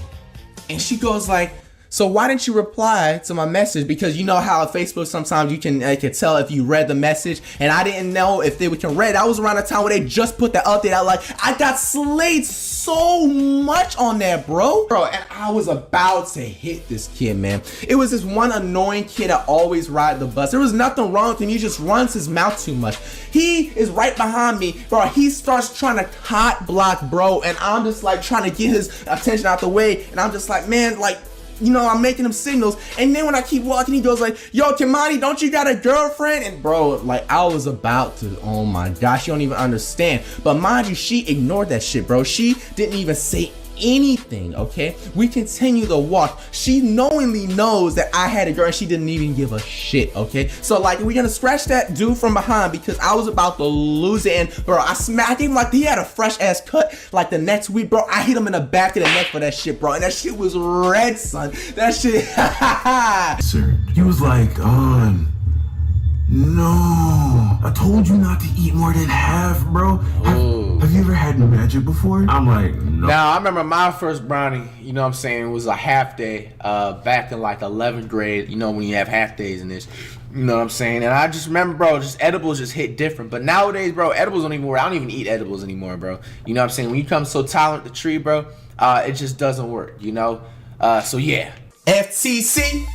and she goes like, so why didn't you reply to my message? Because you know how on Facebook sometimes you can tell if you read the message, and I didn't know if they can read. I was around the time where they just put the update out. Like, I got slayed so much on that, bro, and I was about to hit this kid, man. It was this one annoying kid that always ride the bus. There was nothing wrong with him. He just runs his mouth too much. He is right behind me, bro. He starts trying to hot block, bro, and I'm just like trying to get his attention out the way, and I'm just like, man, like, you know, I'm making him signals, and then when I keep walking, he goes like, yo, Kimani, don't you got a girlfriend? And bro, like, I was about to, oh my gosh, you don't even understand. But mind you, she ignored that shit, bro. She didn't even say anything, okay? We continue to walk. She knowingly knows that I had a girl, and she didn't even give a shit, okay? So like, we're gonna scratch that dude from behind because I was about to lose it, and bro, I smacked him like he had a fresh ass cut like the next week, bro. I hit him in the back of the neck for that shit, bro, and that shit was red, son. That shit, Sir, he was like, no, I told you not to eat more than half, bro. Have you ever had magic before? I'm like, no. Now, I remember my first brownie, you know what I'm saying, was a half day back in like 11th grade, you know, when you have half days in this. You know what I'm saying? And I just remember, bro, just edibles just hit different. But nowadays, bro, edibles don't even work. I don't even eat edibles anymore, bro. You know what I'm saying? When you come so tolerant to tree, bro, it just doesn't work, you know? So, yeah. FTC,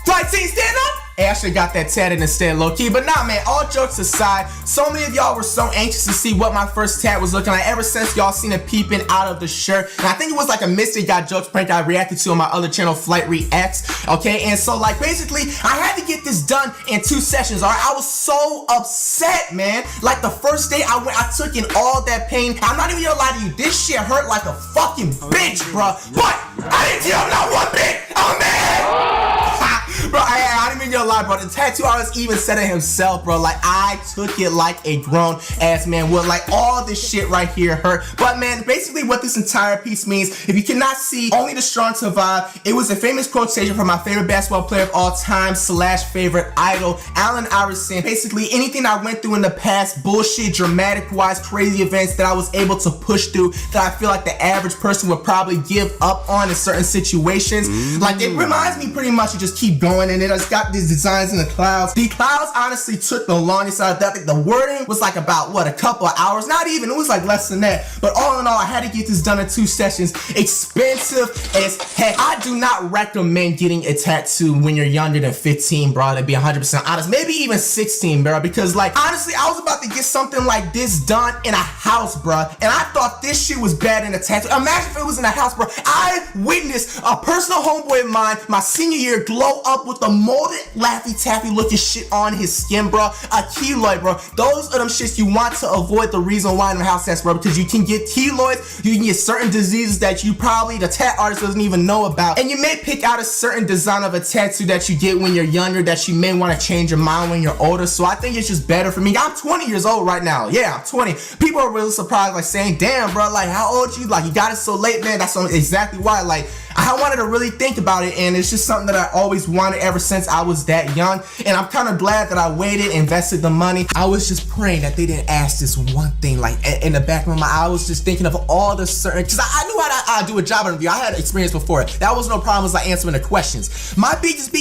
flight team, stand up. Hey, I should've got that tatted instead, low-key. But nah, man, all jokes aside, so many of y'all were so anxious to see what my first tat was looking like ever since y'all seen it peeping out of the shirt. And I think it was like a Mystic Got Jokes prank I reacted to on my other channel, FlightReacts, okay? And so, like, basically, I had to get this done in 2 sessions, all right? I was so upset, man. Like, the first day I went, I took in all that pain. I'm not even gonna lie to you, this shit hurt like a fucking bitch, bro. But I didn't tell not one bit. I'm mad. Bro, I didn't even gonna lie, bro. The tattoo artist even said it himself, bro. Like, I took it like a grown ass man would. Like, all this shit right here hurt. But man, basically what this entire piece means, if you cannot see, only the strong survive. It was a famous quotation from my favorite basketball player of all time / favorite idol, Allen Iverson. Basically, anything I went through in the past, bullshit, dramatic wise, crazy events that I was able to push through, that I feel like the average person would probably give up on in certain situations. Like, it reminds me pretty much to just keep going. And it has got these designs in the clouds. The clouds honestly took the longest out of that. The wording was like about, what, a couple of hours? Not even, it was like less than that. But all in all, I had to get this done in 2 sessions. Expensive as heck. I do not recommend getting a tattoo when you're younger than 15, bro, to be 100% honest. Maybe even 16, bro, because like, honestly, I was about to get something like this done in a house, bro, and I thought this shit was bad in a tattoo. Imagine if it was in a house, bro. I witnessed a personal homeboy of mine, my senior year, glow up with the molded Laffy Taffy looking shit on his skin, bro. A keloid, bro. Those are them shits you want to avoid. The reason why in the house test, bro, because you can get keloids, you can get certain diseases that you probably, the tat artist doesn't even know about, and you may pick out a certain design of a tattoo that you get when you're younger that you may want to change your mind when you're older. So I think it's just better for me. I'm 20 years old right now. Yeah, I'm 20. People are really surprised, like saying, damn, bro, like how old you? Like, you got it so late, man. That's exactly why. Like, I wanted to really think about it, and it's just something that I always wanted ever since I was that young. And I'm kind of glad that I waited, invested the money. I was just praying that they didn't ask this one thing. Like, in the back of my mind, I was just thinking of all the certain, because I knew how to do a job interview. I had experience before. That was no problem, was like answering the questions. My biggest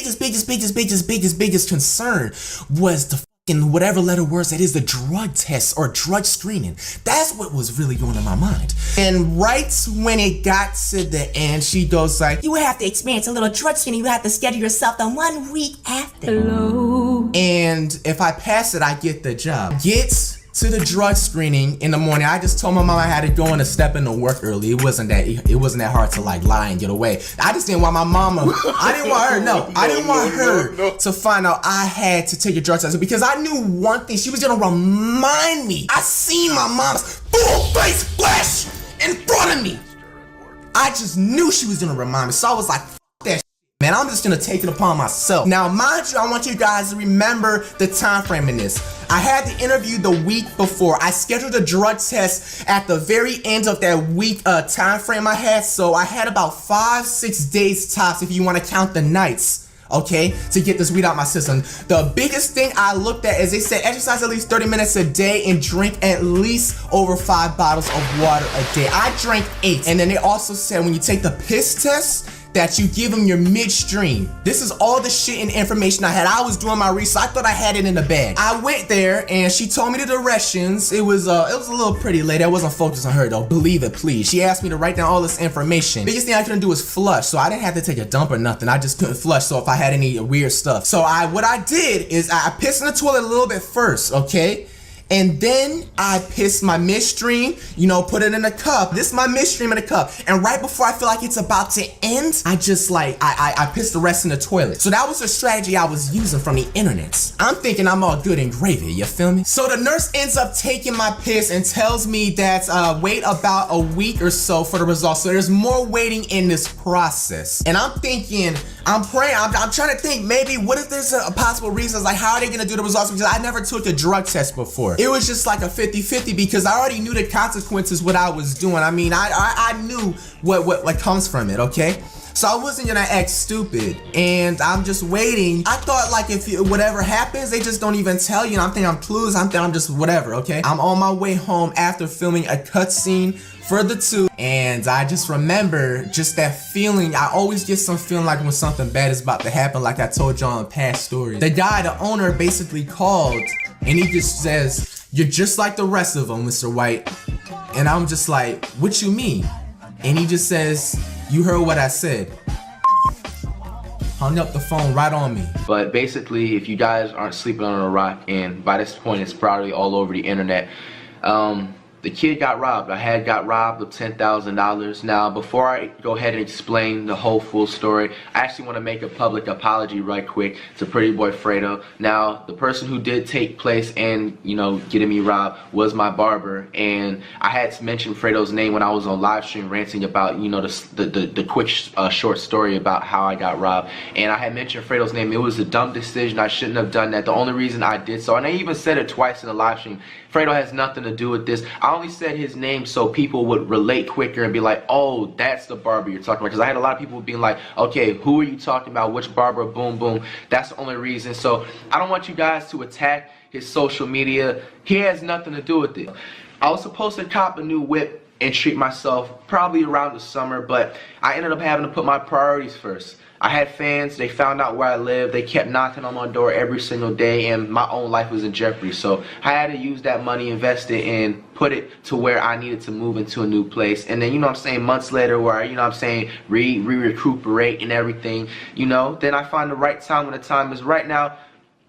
concern was the whatever letter words that is, the drug test or drug screening. That's what was really going in my mind. And right when it got to the end, she goes like, you would have to experience a little drug screening. You have to schedule yourself the 1 week after. Hello. And if I pass it, I get the job. Gets to the drug screening in the morning. I just told my mom I had to go in and step into work early. It wasn't that hard to like lie and get away. I just didn't want my mama, I didn't want her to find out I had to take a drug test, because I knew one thing, she was gonna remind me. I seen my mom's full face flash in front of me. I just knew she was gonna remind me. So I was like, fuck that shit, man, I'm just gonna take it upon myself. Now, mind you, I want you guys to remember the time frame in this. I had the interview the week before. I scheduled a drug test at the very end of that week time frame I had, so I had about 5-6 days tops if you want to count the nights, okay, to get this weed out my system. The biggest thing I looked at is they said exercise at least 30 minutes a day and drink at least over 5 bottles of water a day. I drank 8, and then they also said when you take the piss test, that you give them your midstream. This is all the shit and information I had. I was doing my research. I thought I had it in the bag. I went there and she told me the directions. It was a little pretty lady. I wasn't focused on her though. Believe it, please. She asked me to write down all this information. Biggest thing I couldn't do was flush, so I didn't have to take a dump or nothing. I just couldn't flush. So if I had any weird stuff, so what I did is I pissed in the toilet a little bit first, okay? And then I pissed my midstream, you know, put it in a cup. This is my midstream in a cup. And right before I feel like it's about to end, I just like, I pissed the rest in the toilet. So that was a strategy I was using from the internet. I'm thinking I'm all good and gravy, you feel me? So the nurse ends up taking my piss and tells me that wait about a week or so for the results. So there's more waiting in this process. And I'm thinking, I'm praying, I'm trying to think, maybe what if there's a possible reason, like how are they gonna do the results? Because I never took a drug test before. It was just like a 50-50 because I already knew the consequences what I was doing. I mean, I knew what comes from it, okay? So I wasn't gonna act stupid, and I'm just waiting. I thought like if whatever happens, they just don't even tell you. And I'm thinking I'm clueless. I'm thinking I'm just whatever, okay? I'm on my way home after filming a cutscene for the 2, and I just remember just that feeling. I always get some feeling like when something bad is about to happen, like I told y'all in past stories. The guy, the owner, basically called, and he just says, "You're just like the rest of them, Mr. White." And I'm just like, "What you mean?" And he just says, "You heard what I said." Hung up the phone right on me. But basically, if you guys aren't sleeping on a rock, and by this point it's probably all over the internet, the kid got robbed. I had got robbed of $10,000. Now, before I go ahead and explain the whole full story, I actually want to make a public apology right quick to Pretty Boy Fredo. Now, the person who did take place and, you know, getting me robbed was my barber, and I had to mention Fredo's name when I was on live stream ranting about, you know, the quick short story about how I got robbed, and I had mentioned Fredo's name. It was a dumb decision. I shouldn't have done that. The only reason I did so, and I even said it twice in the live stream, Fredo has nothing to do with this. I only said his name so people would relate quicker and be like, oh, that's the barber you're talking about. Because I had a lot of people being like, okay, who are you talking about? Which barber? Boom, boom. That's the only reason. So I don't want you guys to attack his social media. He has nothing to do with it. I was supposed to cop a new whip and treat myself probably around the summer, but I ended up having to put my priorities first. I had fans, they found out where I live, they kept knocking on my door every single day, and my own life was in jeopardy. So I had to use that money, invest it, and put it to where I needed to move into a new place. And then, you know what I'm saying, months later, where, you know what I'm saying, recuperate and everything, you know, then I find the right time when the time is right. Now,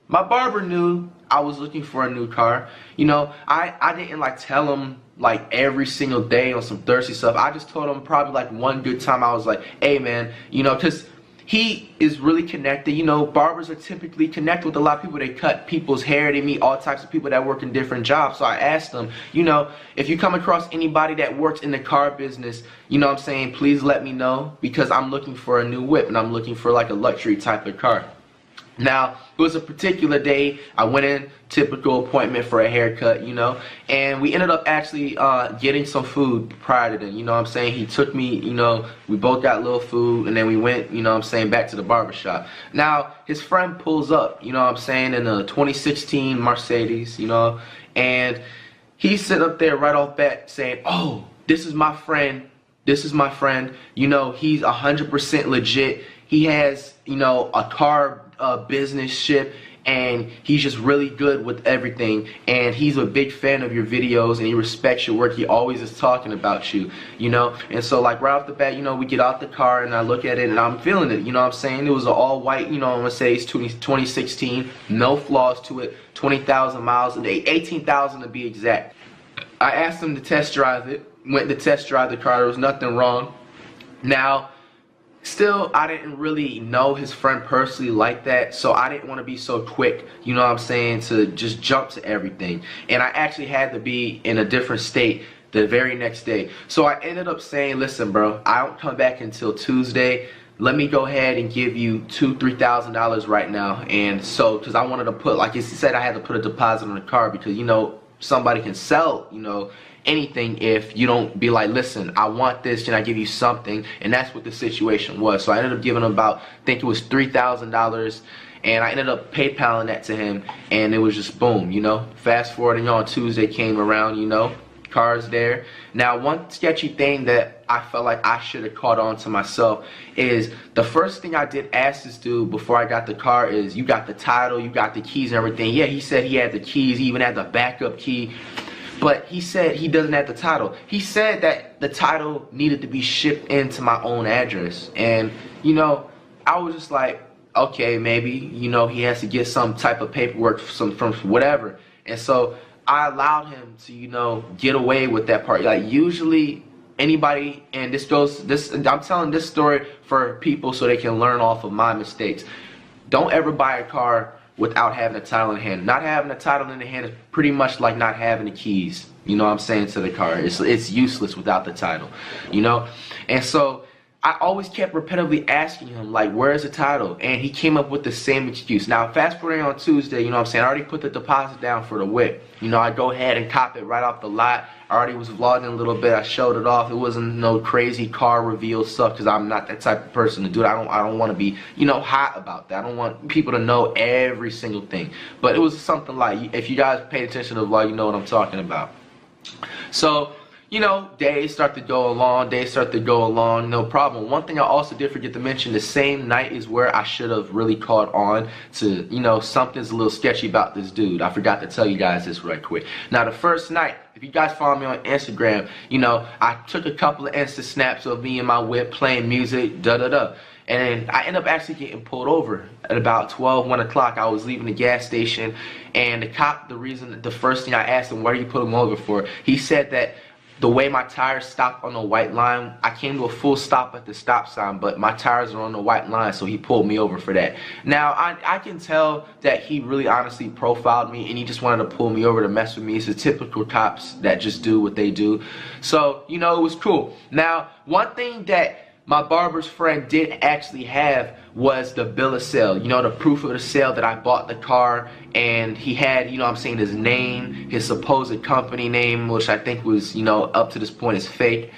my barber knew I was looking for a new car. You know, I didn't like tell him like every single day on some thirsty stuff. I just told him probably like one good time. I was like, hey man, you know, because he is really connected. You know, barbers are typically connected with a lot of people. They cut people's hair. They meet all types of people that work in different jobs. So I asked them, you know, if you come across anybody that works in the car business, you know what I'm saying, please let me know, because I'm looking for a new whip and I'm looking for like a luxury type of car. Now, it was a particular day. I went in, typical appointment for a haircut, you know, and we ended up actually getting some food prior to then, you know what I'm saying. He took me, you know, we both got a little food, and then we went, you know what I'm saying, back to the barbershop. Now, his friend pulls up, you know what I'm saying, in a 2016 Mercedes, you know, and he's sitting up there right off bat saying, oh, this is my friend, you know, he's 100% legit. He has, you know, a car business ship, and he's just really good with everything, and he's a big fan of your videos, and he respects your work. He always is talking about you, you know. And so like right off the bat, you know, we get out the car and I look at it and I'm feeling it, you know what I'm saying. It was an all white, you know, I'm gonna say it's 2016, no flaws to it, 20,000 miles, 18,000 to be exact. I asked him to test drive it, went to test drive the car, there was nothing wrong. Now, still, I didn't really know his friend personally like that, so I didn't want to be so quick, you know what I'm saying, to just jump to everything. And I actually had to be in a different state the very next day. So I ended up saying, listen bro, I don't come back until Tuesday. let me go ahead and give you $2,000-3,000 right now. And so, because I wanted to put, like he said, I had to put a deposit on the car because, you know, somebody can sell, you know, anything if you don't be like, listen, I want this, and I give you something. And that's what the situation was. So I ended up giving him about, I think it was $3,000, and I ended up PayPaling that to him, and it was just boom, you know. Fast forwarding on Tuesday came around, you know, car's there. Now, one sketchy thing that I felt like I should have caught on to myself is the first thing I did ask this dude before I got the car is, you got the title, you got the keys and everything. Yeah, he said he had the keys, he even had the backup key, but he said he doesn't have the title. He said that the title needed to be shipped into my own address. And, you know, I was just like, okay, maybe, you know, he has to get some type of paperwork from whatever. And so I allowed him to, you know, get away with that part. Like, usually anybody, and I'm telling this story for people so they can learn off of my mistakes. Don't ever buy a car without having a title in hand. Not having a title in the hand is pretty much like not having the keys, you know what I'm saying, to the car. It's useless without the title, you know. And so I always kept repetitively asking him, like, where's the title? And he came up with the same excuse. Now, fast forwarding on Tuesday, you know what I'm saying, I already put the deposit down for the whip. You know, I go ahead and cop it right off the lot. I already was vlogging a little bit. I showed it off. It wasn't no crazy car reveal stuff because I'm not that type of person to do it. I don't want to be, you know, hot about that. I don't want people to know every single thing. But it was something like, if you guys paid attention to the vlog, you know what I'm talking about. So, you know, days start to go along, no problem. One thing I also did forget to mention, the same night is where I should have really caught on to, you know, something's a little sketchy about this dude. I forgot to tell you guys this right quick. Now, the first night, if you guys follow me on Instagram, you know, I took a couple of Insta snaps of me and my whip playing music, da-da-da. And I ended up actually getting pulled over at about 1 o'clock. I was leaving the gas station, and the cop, the first thing I asked him, what do you put him over for? He said that the way my tires stopped on the white line, I came to a full stop at the stop sign, but my tires are on the white line, so he pulled me over for that. Now, I can tell that he really honestly profiled me, and he just wanted to pull me over to mess with me. It's the typical cops that just do what they do. So, you know, it was cool. Now, one thing that my barber's friend did actually have was the bill of sale, you know, the proof of the sale that I bought the car, and he had, you know what I'm saying, his name, his supposed company name, which I think was, you know, up to this point is fake.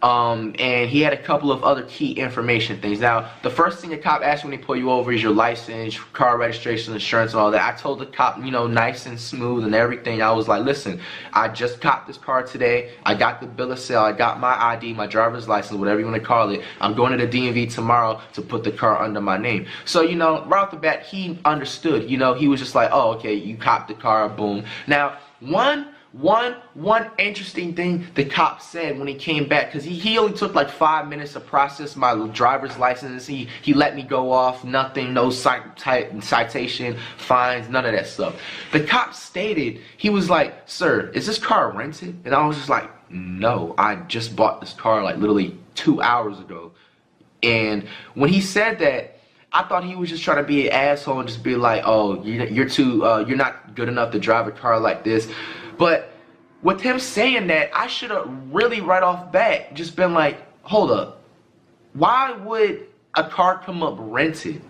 And he had a couple of other key information things. Now, the first thing the cop asks when they pull you over is your license, car registration, insurance, and all that. I told the cop, you know, nice and smooth and everything. I was like, listen, I just copped this car today. I got the bill of sale. I got my ID, my driver's license, whatever you want to call it. I'm going to the DMV tomorrow to put the car under my name. So, you know, right off the bat, he understood. You know, he was just like, oh, okay, you copped the car, boom. Now, one interesting thing the cop said when he came back, because he only took like 5 minutes to process my driver's license. He let me go off, nothing, no citation, fines, none of that stuff. The cop stated, he was like, sir, is this car rented? And I was just like, no, I just bought this car like literally 2 hours ago. And when he said that, I thought he was just trying to be an asshole and just be like, oh, you're not good enough to drive a car like this. But with him saying that, I should have really right off bat just been like, hold up, why would a car come up rented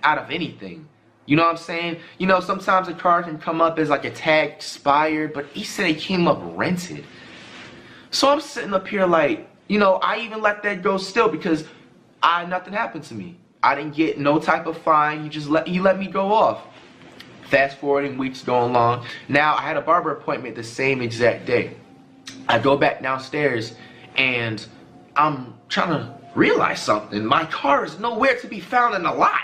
out of anything? You know what I'm saying? You know, sometimes a car can come up as like a tag expired, but he said it came up rented. So I'm sitting up here like, you know, I even let that go still because nothing happened to me. I didn't get no type of fine. He let me go off. Fast forwarding, weeks going along. Now, I had a barber appointment the same exact day. I go back downstairs, and I'm trying to realize something. My car is nowhere to be found in the lot.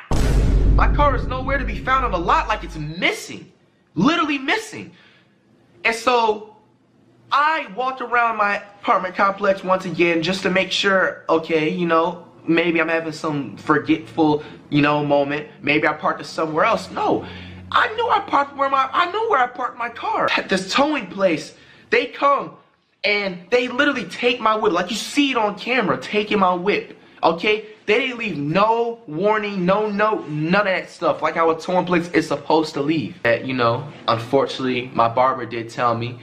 My car is nowhere to be found in the lot, like it's missing. Literally missing. And so, I walked around my apartment complex once again just to make sure, okay, you know, maybe I'm having some forgetful, you know, moment. Maybe I parked it somewhere else. No. I knew I parked where I parked my car. At this towing place, they come and they literally take my whip, like you see it on camera, taking my whip. Okay? They didn't leave no warning, no note, none of that stuff. Like how a towing place is supposed to leave. You know, unfortunately, my barber did tell me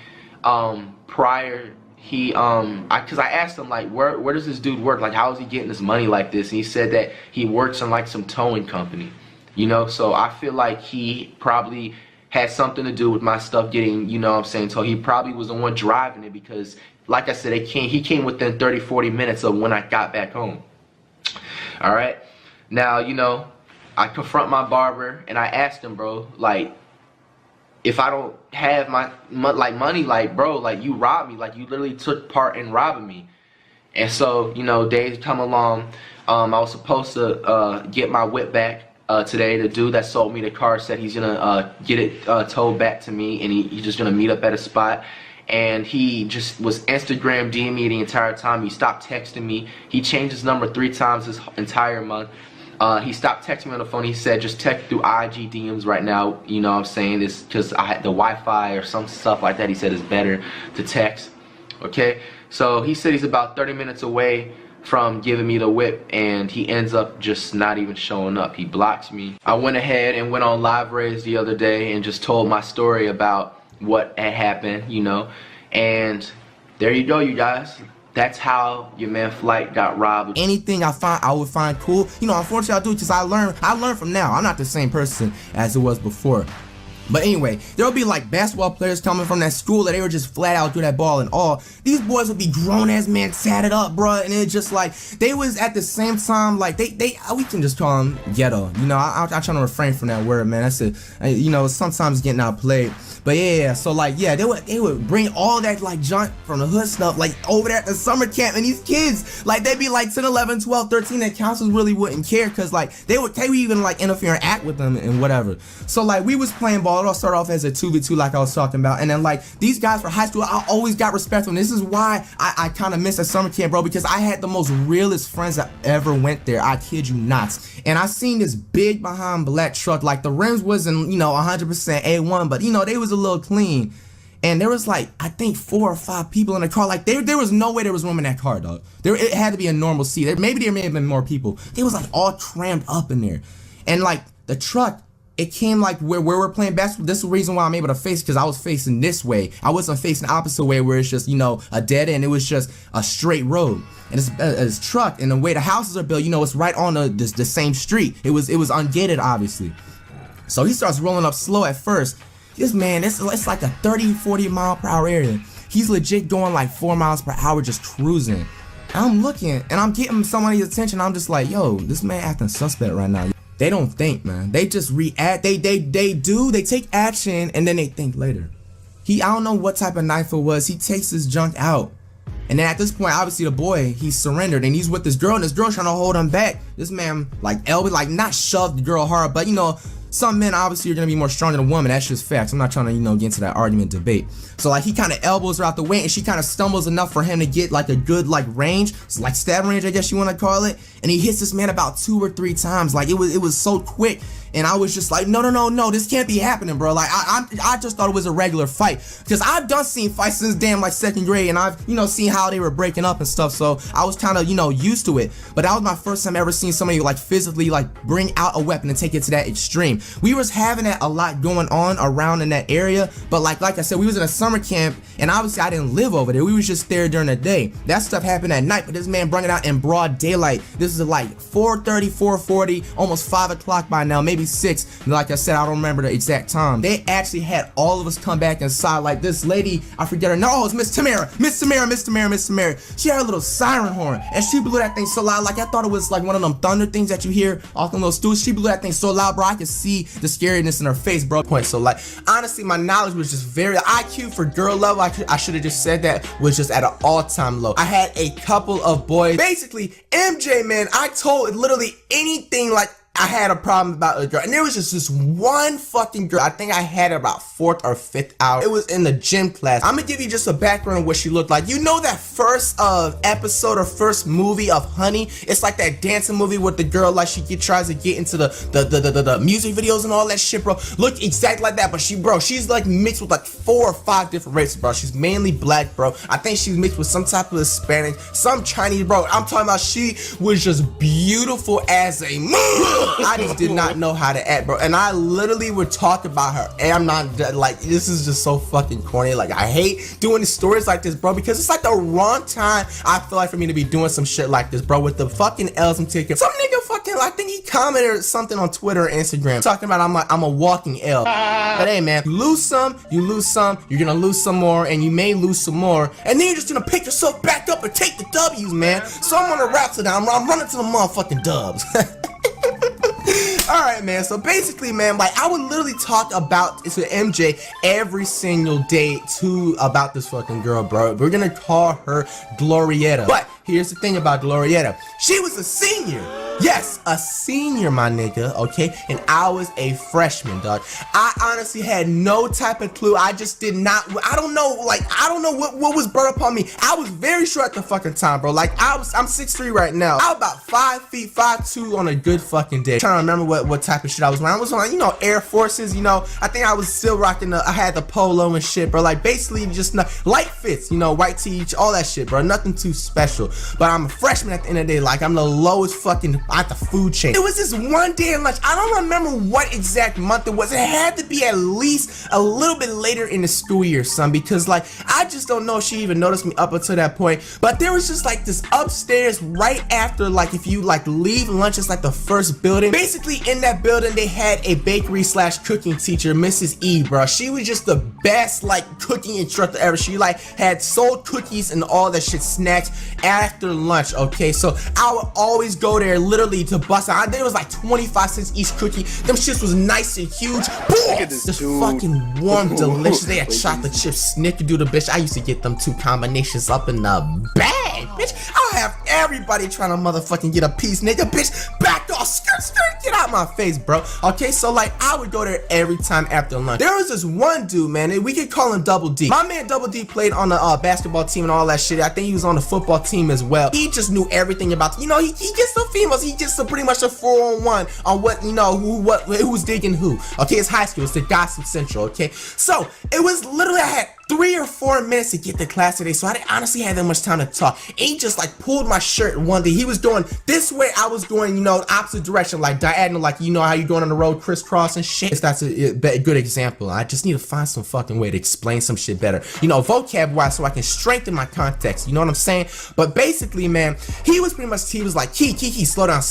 prior he because I asked him like, where does this dude work? Like, how is he getting this money like this? And he said that he works in like some towing company, you know. So I feel like he probably had something to do with my stuff getting, you know what I'm saying, so he probably was the one driving it, because like I said, he came within 30-40 minutes of when I got back home. All right, now, you know, I confront my barber and I asked him, bro, like, if I don't have my money, like, bro, like, you robbed me, like, you literally took part in robbing me. And so, you know, days come along. I was supposed to get my whip back today. The dude that sold me the car said he's gonna get it towed back to me, and he's just gonna meet up at a spot. And he just was Instagram DMing me the entire time. He stopped texting me. He changed his number 3 times this entire month. He stopped texting me on the phone. He said, just text through IG DMs right now. You know what I'm saying? This because I had the Wi-Fi or some stuff like that. He said it's better to text. Okay, so he said he's about 30 minutes away from giving me the whip, and he ends up just not even showing up. He blocks me. I went ahead and went on LiveRaise the other day and just told my story about what had happened, you know, and there you go, you guys. That's how your man Flight got robbed. Anything I would find cool, you know, unfortunately I do, because I learn from now. I'm not the same person as it was before. But anyway, there'll be like basketball players coming from that school that they were just flat out through that ball and all. These boys would be grown ass men tatted up, bro, and it's just like they was at the same time like we can just call them ghetto. You know, I'm trying to refrain from that word, man. That's it. You know, sometimes getting outplayed. But yeah, so like yeah, they would bring all that like junk from the hood stuff like over there at the summer camp, and these kids like they'd be like 10, 11, 12, 13, and counselors really wouldn't care, because like they would even like interfere and act with them and whatever. So like we was playing ball. It all started off as a 2v2 like I was talking about, and then like these guys for high school, I always got respect for them. This is why I kind of miss that summer camp, bro, because I had the most realest friends that ever went there. I kid you not. And I seen this big behind black truck, like the rims wasn't, you know, 100% A1, but you know they was a little clean. And there was like, I think 4 or 5 people in the car. Like there was no way there was room in that car, dog. It had to be a normal seat. Maybe there may have been more people. It was like all crammed up in there. And like the truck, it came like where we're playing basketball. This is the reason why I'm able to face, because I was facing this way. I wasn't facing the opposite way where it's just, you know, a dead end. It was just a straight road. And it's truck, and the way the houses are built, you know, it's right on the same street. It was ungated, obviously. So he starts rolling up slow at first. This man, it's like a 30-40 mile per hour area. He's legit going like 4 miles per hour just cruising. And I'm looking, and I'm getting somebody's attention. I'm just like, yo, this man acting suspect right now. They don't think, man. They just react. They take action, and then they think later. I don't know what type of knife it was. He takes his junk out. And then at this point, obviously the boy, he's surrendered, and he's with this girl, and this girl trying to hold him back. This man, like, like not shoved the girl hard, but you know, some men obviously are gonna be more strong than a woman. That's just facts. I'm not trying to, you know, get into that argument debate. So like he kind of elbows her out the way, and she kind of stumbles enough for him to get like a good like range, it's like stab range, I guess you want to call it. And he hits this man about 2 or 3 times. Like it was so quick. And I was just like, no, this can't be happening, bro. Like I just thought it was a regular fight, because I've done seen fights since damn like 2nd grade, and I've, you know, seen how they were breaking up and stuff. So I was kind of, you know, used to it. But that was my first time ever seeing somebody like physically like bring out a weapon and take it to that extreme. We was having that a lot going on around in that area, but like I said, we was in a summer camp, and obviously I didn't live over there. We was just there during the day. That stuff happened at night, but this man brought it out in broad daylight. This is like 4:30, 4:40, almost 5 o'clock by now, maybe 6. Like I said, I don't remember the exact time. They actually had all of us come back inside. Like this lady, I forget her. No, it's Miss Tamara. She had a little siren horn, and she blew that thing so loud. Like I thought it was like one of them thunder things that you hear off them little stools. She blew that thing so loud, bro. I could see the scariness in her face, bro. So like, honestly, my knowledge was just very IQ for girl level. I should have just said that was just at an all-time low. I had a couple of boys. Basically, MJ, man, I told literally anything like I had a problem about a girl, and there was just this one fucking girl. I think I had her about 4th or 5th hour. It was in the gym class. I'm gonna give you just a background of what she looked like. You know that first episode or first movie of Honey? It's like that dancing movie with the girl, like she tries to get into the music videos and all that shit, bro. Look exactly like that, but she's like mixed with like 4 or 5 different races, bro. She's mainly black, bro. I think she's mixed with some type of Hispanic, some Chinese, bro. I'm talking about she was just beautiful as a I just did not know how to act, bro. And I literally would talk about her. And I'm not, like, this is just so fucking corny. Like, I hate doing the stories like this, bro, because it's like the wrong time I feel like for me to be doing some shit like this, bro, with the fucking L's I'm taking. Some nigga fucking, I think he commented something on Twitter or Instagram talking about I'm a walking L. But hey, man, you lose some, you're gonna lose some more, and you may lose some more, and then you're just gonna pick yourself back up and take the W's, man. So I'm gonna rap today. I'm running to the motherfucking dubs. Alright, man, so basically, man, like, I would literally talk about to MJ every single day about this fucking girl, bro. We're gonna call her Glorietta. But here's the thing about Glorietta. She was a senior. Yes, a senior, my nigga, okay? And I was a freshman, dog. I honestly had no type of clue. I just did not, I don't know what was brought upon me. I was very short at the fucking time, bro. Like, I'm 6'3" right now. I was about 5 feet, 5'2" on a good fucking day. I'm trying to remember what type of shit I was wearing. I was on, you know, Air Forces, you know. I think I was still rocking I had the polo and shit, bro. Like, basically just light fits, you know, white tee, all that shit, bro. Nothing too special. But I'm a freshman at the end of the day. Like, I'm the lowest fucking at the food chain. It was this one day in lunch. I don't remember what exact month it was. It had to be at least a little bit later in the school year, son, because like I just don't know if she even noticed me up until that point. But there was just like this upstairs right after, like, if you like leave lunch, it's like the first building. Basically in that building they had a bakery / cooking teacher, Mrs. E, bro. She was just the best like cooking instructor ever. She like had sold cookies and all that shit, snacks after lunch, okay? So I would always go there literally to bust out. I think it was like 25 cents each cookie. Them shits was nice and huge. Boom! Just fucking warm, delicious. They had chocolate chips, snickerdoodle, bitch. I used to get them 2 combinations up in the bag, bitch. I'll have everybody trying to motherfucking get a piece, nigga, bitch. Back off, skirt, get out my face, bro. Okay, so like I would go there every time after lunch. There was this one dude, man, and we could call him Double D. My man Double D played on the basketball team and all that shit. I think he was on the football team as well. He just knew everything about, you know, he gets the females. He gets pretty much a 4-on-1 on what, you know, who's digging who. Okay, it's high school. It's the Gossip Central. Okay, so it was literally, I had 3 or 4 minutes to get to class today, so I didn't honestly have that much time to talk. And he just like pulled my shirt one day. He was going this way, I was going, you know, opposite direction, like diagonal, like, you know how you going on the road crisscross and shit. That's a good example. I just need to find some fucking way to explain some shit better, you know, vocab wise, so I can strengthen my context, you know what I'm saying? But basically, man, he was like, Key, slow down.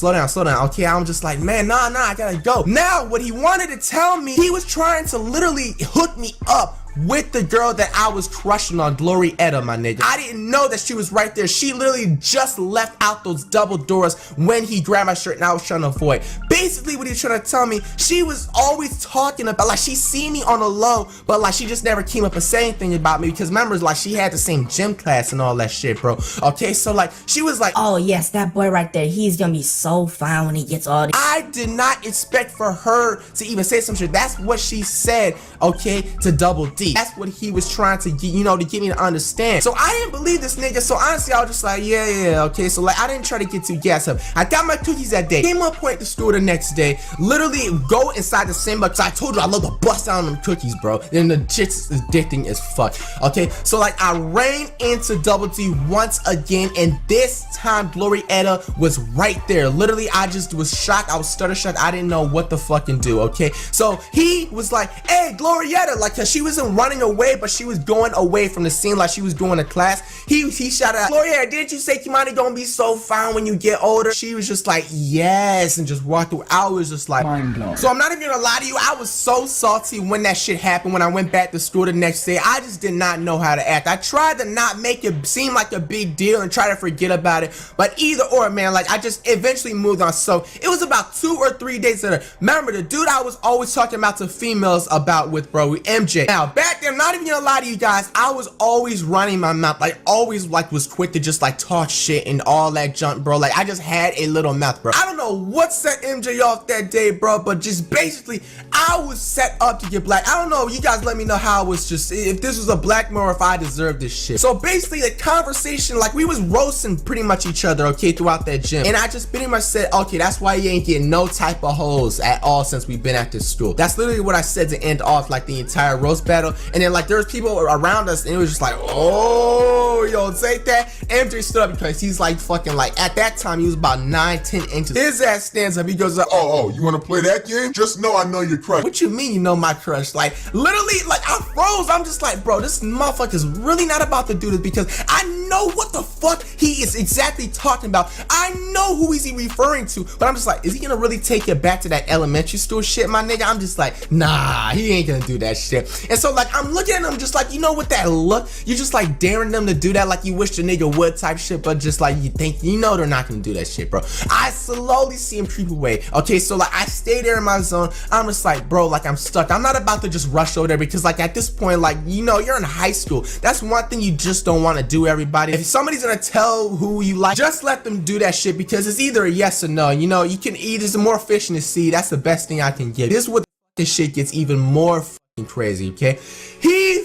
Okay, I'm just like, man, nah, I gotta go. Now, what he wanted to tell me, he was trying to literally hook me up with the girl that I was crushing on, Glorietta, my nigga. I didn't know that she was right there. She literally just left out those double doors when he grabbed my shirt and I was trying to avoid. Basically, what he was trying to tell me, she was always talking about, like, she seen me on the low, but like she just never came up and said anything about me, because remember, like, she had the same gym class and all that shit, bro. Okay, so like, she was like, oh yes, that boy right there, he's gonna be so fine when he gets all this. I did not expect for her to even say some shit. That's what she said, okay, to Double D. That's what he was trying to get, you know, to get me to understand. So I didn't believe this nigga. So honestly, I was just like, yeah, okay. So like, I didn't try to get too gassed up. I got my cookies that day. Came up point to school the next day. Literally go inside the same box. I told you I love to bust down them cookies, bro. And the chicks is addicting as fuck. Okay, so like I ran into Double D once again, and this time Glorietta was right there. Literally, I just was shocked. I was stutter shocked. I didn't know what to fucking do. Okay, so he was like, hey, Glorietta, like, cause she wasn't running away, but she was going away from the scene, like she was going to class. He shouted out, Glorietta, didn't you say Kimani gonna be so fine when you get older? She was just like, yes, and just walked through. I was just like, mind blown. So I'm not even gonna lie to you, I was so salty when that shit happened. When I went back to school the next day, I just did not know how to act. I tried to not make it seem like a big deal and try to forget about it, but either or, man, like I just eventually moved on. So it was about 2 or 3 days later. Remember the dude I was always talking about to females about with, bro, MJ. Now back then, I'm not even gonna lie to you guys, I was always running my mouth, like always, like was quick to just like talk shit and all that junk, bro. Like I just had a little mouth, bro. I don't know what set MJ off that day, bro, but just basically I I was set up to get black. I don't know, you guys let me know how it was just, if this was a blackmail or if I deserved this shit. So basically the conversation, like we was roasting pretty much each other, okay, throughout that gym. And I just pretty much said, okay, that's why you ain't getting no type of hoes at all since we've been at this school. That's literally what I said to end off like the entire roast battle. And then like there was people around us and it was just like, oh, yo, take that. MJ stood up because he's like fucking like, at that time he was about 9-10 inches. His ass stands up, he goes like, oh, you wanna play that game? Just know I know your crush. What you mean you know my crush? Like literally, like I froze. I'm just like, bro, this motherfucker's really not about to do this because I know what the fuck he is exactly talking about. I know who is he referring to, but I'm just like, is he gonna really take it back to that elementary school shit, my nigga? I'm just like, nah, he ain't gonna do that shit. And so like I'm looking at him just like, you know what that look? You just like daring them to do that like you wish the nigga would type shit, but just like you think, you know they're not gonna do that shit, bro. I slowly see him creep away. Okay, so like I stay there in my zone. I'm just like, bro, like I'm stuck. I'm not about to just rush over there because like at this point, like, you know, you're in high school. That's one thing you just don't want to do, everybody. If somebody's gonna tell who you like, just let them do that shit because it's either a yes or no. You know, you can eat, there's more fish in the sea. That's the best thing I can give. This is what this shit gets even more fucking crazy, okay? He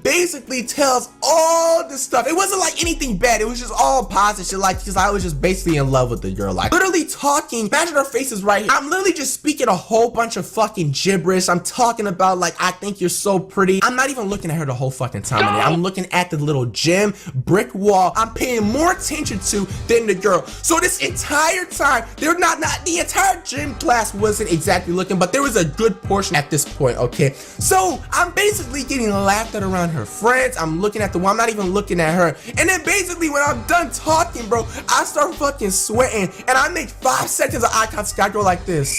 basically tells all this stuff. It wasn't like anything bad, it was just all positive shit, like because I was just basically in love with the girl, like literally talking. Imagine her face is right here. I'm literally just speaking a whole bunch of fucking gibberish. I'm talking about like, I think you're so pretty. I'm not even looking at her the whole fucking time. I'm looking at the little gym brick wall. I'm paying more attention to than the girl. So this entire time, they're not the entire gym class wasn't exactly looking, but there was a good portion at this point, okay? So I'm basically getting laughed at around her friends. I'm looking at the wall. I'm not even looking at her. And then basically when I'm done talking, bro, I start fucking sweating and I make 5 seconds of eye contact. I go like this.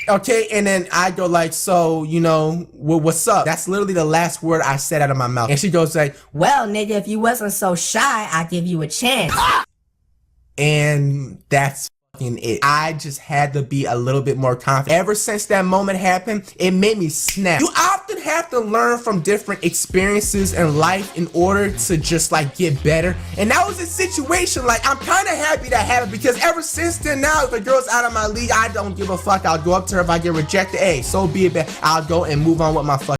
Okay, and then I go like, so, you know, what's up? That's literally the last word I said out of my mouth. And she goes like, well, nigga, if you wasn't so shy, I'd give you a chance. And that's it. I just had to be a little bit more confident. Ever since that moment happened, it made me snap. You often have to learn from different experiences in life in order to just like get better. And that was a situation, like I'm kind of happy that happened because ever since then now, if the girl's out of my league, I don't give a fuck. I'll go up to her. If I get rejected, hey, so be it. I'll go and move on with my fucking